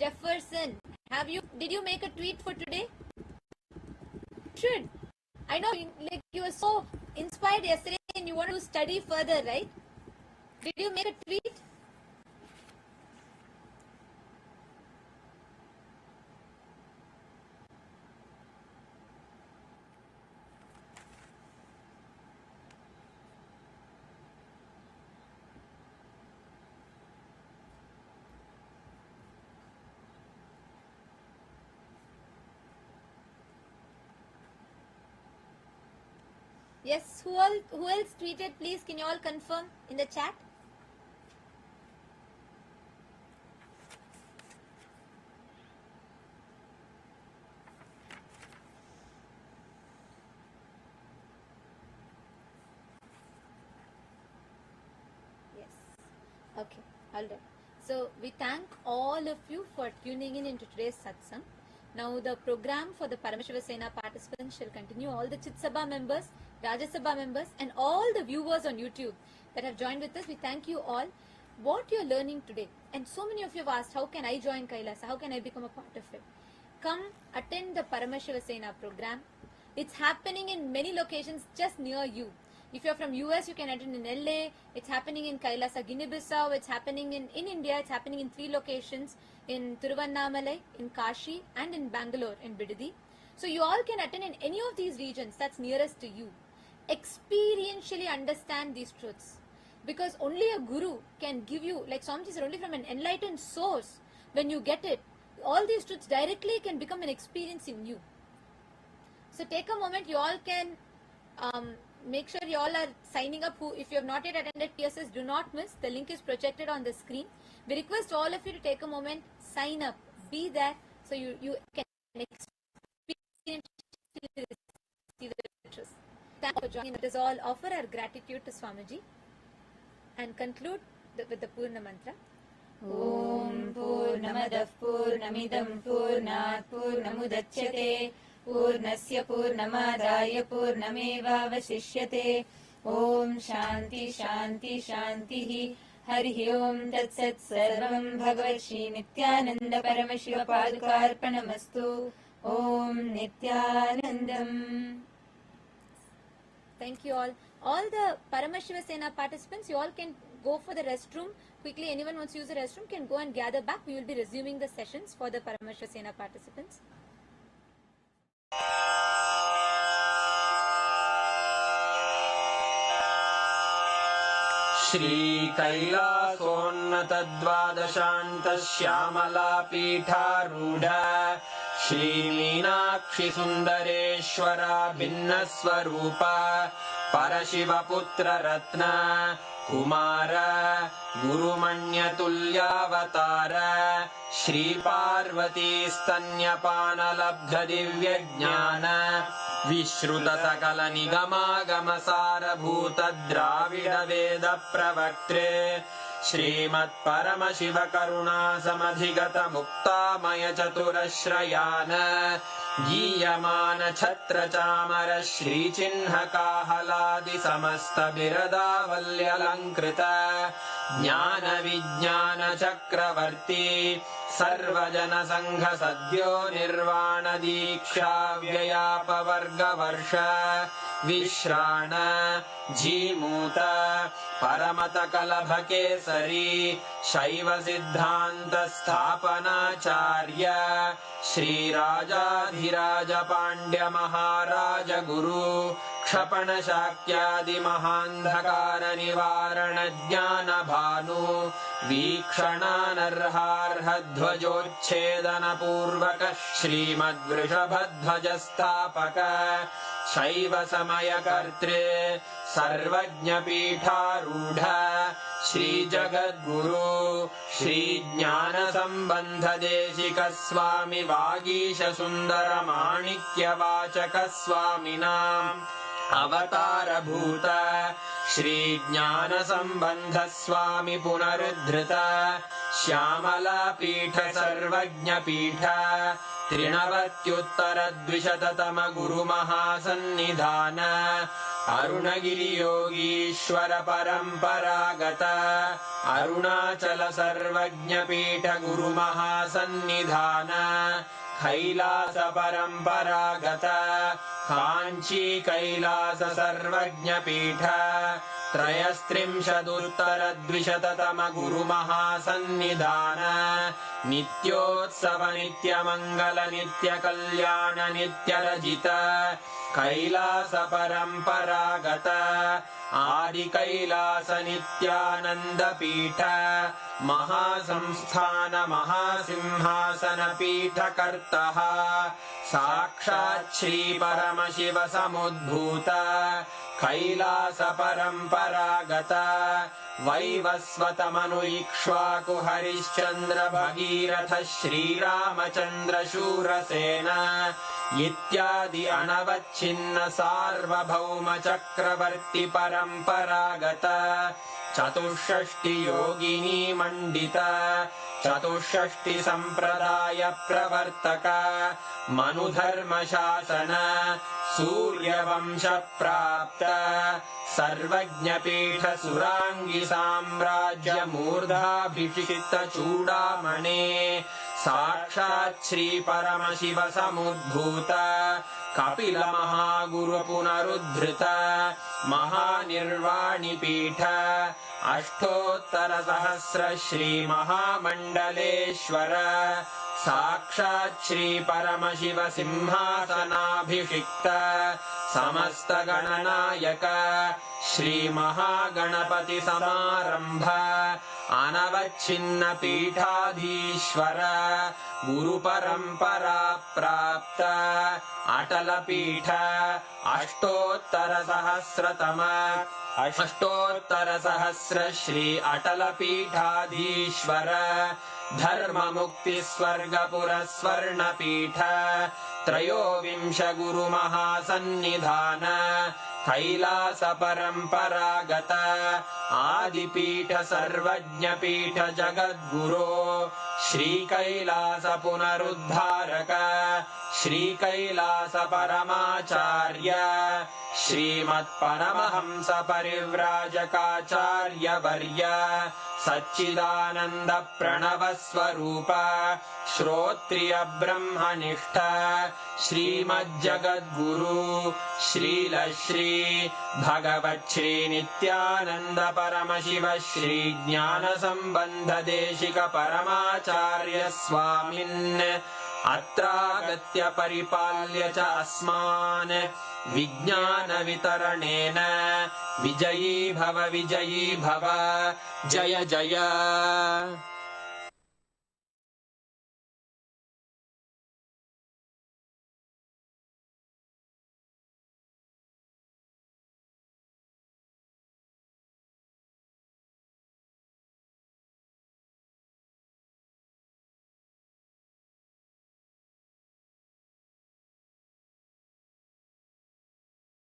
Jefferson, did you make a tweet for today? Should. I know, like, you were so inspired yesterday and you want to study further, right? Did you make a tweet? Yes, who else tweeted? Please, can you all confirm in the chat? Yes. Okay, all right. So we thank all of you for tuning in into today's satsang. Now the program for the Parameshwara Sena participants shall continue. All the Chit Sabha members, Rajya Sabha members and all the viewers on YouTube that have joined with us, we thank you all. What you're learning today, and so many of you have asked, how can I join Kailasa? How can I become a part of it? Come attend the Parameshwara Sena program. It's happening in many locations just near you. If you're from US, you can attend in LA. It's happening in Kailasa, Guinea-Bissau. It's happening in India. It's happening in 3 locations, in Tiruvannamalai, in Kashi, and in Bangalore, in Bidadi. So you all can attend in any of these regions that's nearest to you. Experientially understand these truths. Because only a guru can give you, like Swamiji said, only from an enlightened source, when you get it, all these truths directly can become an experience in you. So take a moment, you all can make sure you all are signing up. If you have not yet attended PSS, do not miss. The link is projected on the screen. We request all of you to take a moment, sign up, be there, so you can experience the truth. Thank you for joining. Let us all offer our gratitude to Swamiji and conclude with the Purna Mantra.
Om Purnamadah Purnamidam Purnat Purnamudachyate Purnasya Purnamadaya Purnamevavashishyate. Om Shanti Shanti Shantihi. Harihi Om Tat Sat Sarvam Bhagavat Shri Nithyananda Paramashiva Padukarpanamastu. Om Nithyanandam.
Thank you all. All the Parameshwara Sena participants, you all can go for the restroom. Quickly, anyone wants to use the restroom can go and gather back. We will be resuming the sessions for the Parameshwara Sena participants.
Shri Kailasa-वन्नत द्वादशान्त Shyamala पीठारूढ़ा Shri Meenakshi Sundareshwara भिन्न स्वरूपा Parashiva Putra Ratna Kumara Gurumanya Tulyavatara Shri Parvati Stanyapana Labdha Divya Jnana Vishruta Sakala Nigama Gamasara Bhuta Dravida Veda Pravaktre Shrimat Paramashiva Karuna Samadhigata Mukta Maya Chaturashrayana Giyamana Chatra Chamara Shri Chinha Kahaladi Samasta Birada Valyalankrita Jnana Vijnana Chakravarti Sarvajana Sangha Sadhyo Nirvana Diksha Vyayapa Varga Varsha Vishrana Jimuta Paramata Kalabha Kesari Shaiva Siddhanta Sthapana Charya Shri Rajadhiraja Pandya Maharaja Guru Kshapana Shakyadi Mahandhakara Nivarana Jnana Bhanu Vikshana Narharha Dhvajochedana Purvaka Shrimad Vrishabhadhvaja Sthapaka Shaiva Samaya Kartre Sarvajna Pitharudha Shri Jagat Guru Shri Jnana Sambandha Deshika Swami Vagisha Sundara Manikya Vachaka Swaminam Avatara Bhuta Shri Jnana Sambandha Swami Punarudhrita Shyamala Pitha Sarvajna Pitha त्रिनवत्युत्तरद्विशततम गुरुमहासन्निधान अरुणगिरियोगीश्वर परम्परागत अरुणाचल सर्वज्ञपीठ गुरुमहासन्निधान कैलास परम्परागत काञ्ची कैलास सर्वज्ञपीठ त्रयस्त्रिंशदुत्तरद्विशततम गुरुमहासन्निधान नित्योत्सव नित्यमङ्गल नित्यकल्याण नित्यरजित कैलास परम्परागत आदिकैलास नित्यानन्दपीठ महासंस्थान महासिंहासन पीठकर्तः साक्षात् श्री परमशिव समुद्भूत कैलास परम्परागत वैवस्वतमनु इक्ष्वाकु हरिश्चन्द्र भगीरथ श्रीरामचन्द्र शूरसेन इत्यादि अनवच्छिन्न सार्वभौम चक्रवर्ति परम्परागत चतुष्षष्टि योगिनी मण्डित चतुष्षष्टि सम्प्रदाय प्रवर्तक मनुधर्म शासन सूर्यवंश प्राप्त सर्वज्ञपीठ सुरांगी साम्राज्य मूर्धाभिषिक्त चूडामणे साक्षात् श्री परमशिव समुद्भूत कपिल महागुरु पुनरुद्धृत महानिर्वाणि पीठ अष्टोत्तर सहस्र श्री महामण्डलेश्वर साक्षात् श्री परमशिव सिंहासनाभिषिक्त समस्त गणनायक श्री महागणपति समारंभ अनवच्छिन्न पीठाधीश्वर गुरु परंपरा प्राप्त अटल पीठ अष्टोत्तर सहस्र श्री अटल पीठाधीश्वर धर्म मुक्ति स्वर्गपुर स्वर्ण पीठ त्रयोविंश गुरु महासन्निधान कैलास परम्परागत आदिपीठ सर्वज्ञ पीठ जगद्गुरो श्री कैलास पुनरुद्धारक श्री कैलास परमाचार्य श्रीमत्परमहंस परिव्राजकाचार्य वर्य सच्चिदानंद प्रणव स्वरूप श्रोत्रिय ब्रह्मनिष्ठ श्रीमज्जगद्गुरु श्रील श्री भगवत् श्री नित्यानंद परमशिव श्री ज्ञान संबंध देशिक परमाचार्य स्वामिन् अत्रागत्य परिपाल्य च अस्मान् विज्ञान वितरणेन विजयी भव जय जय।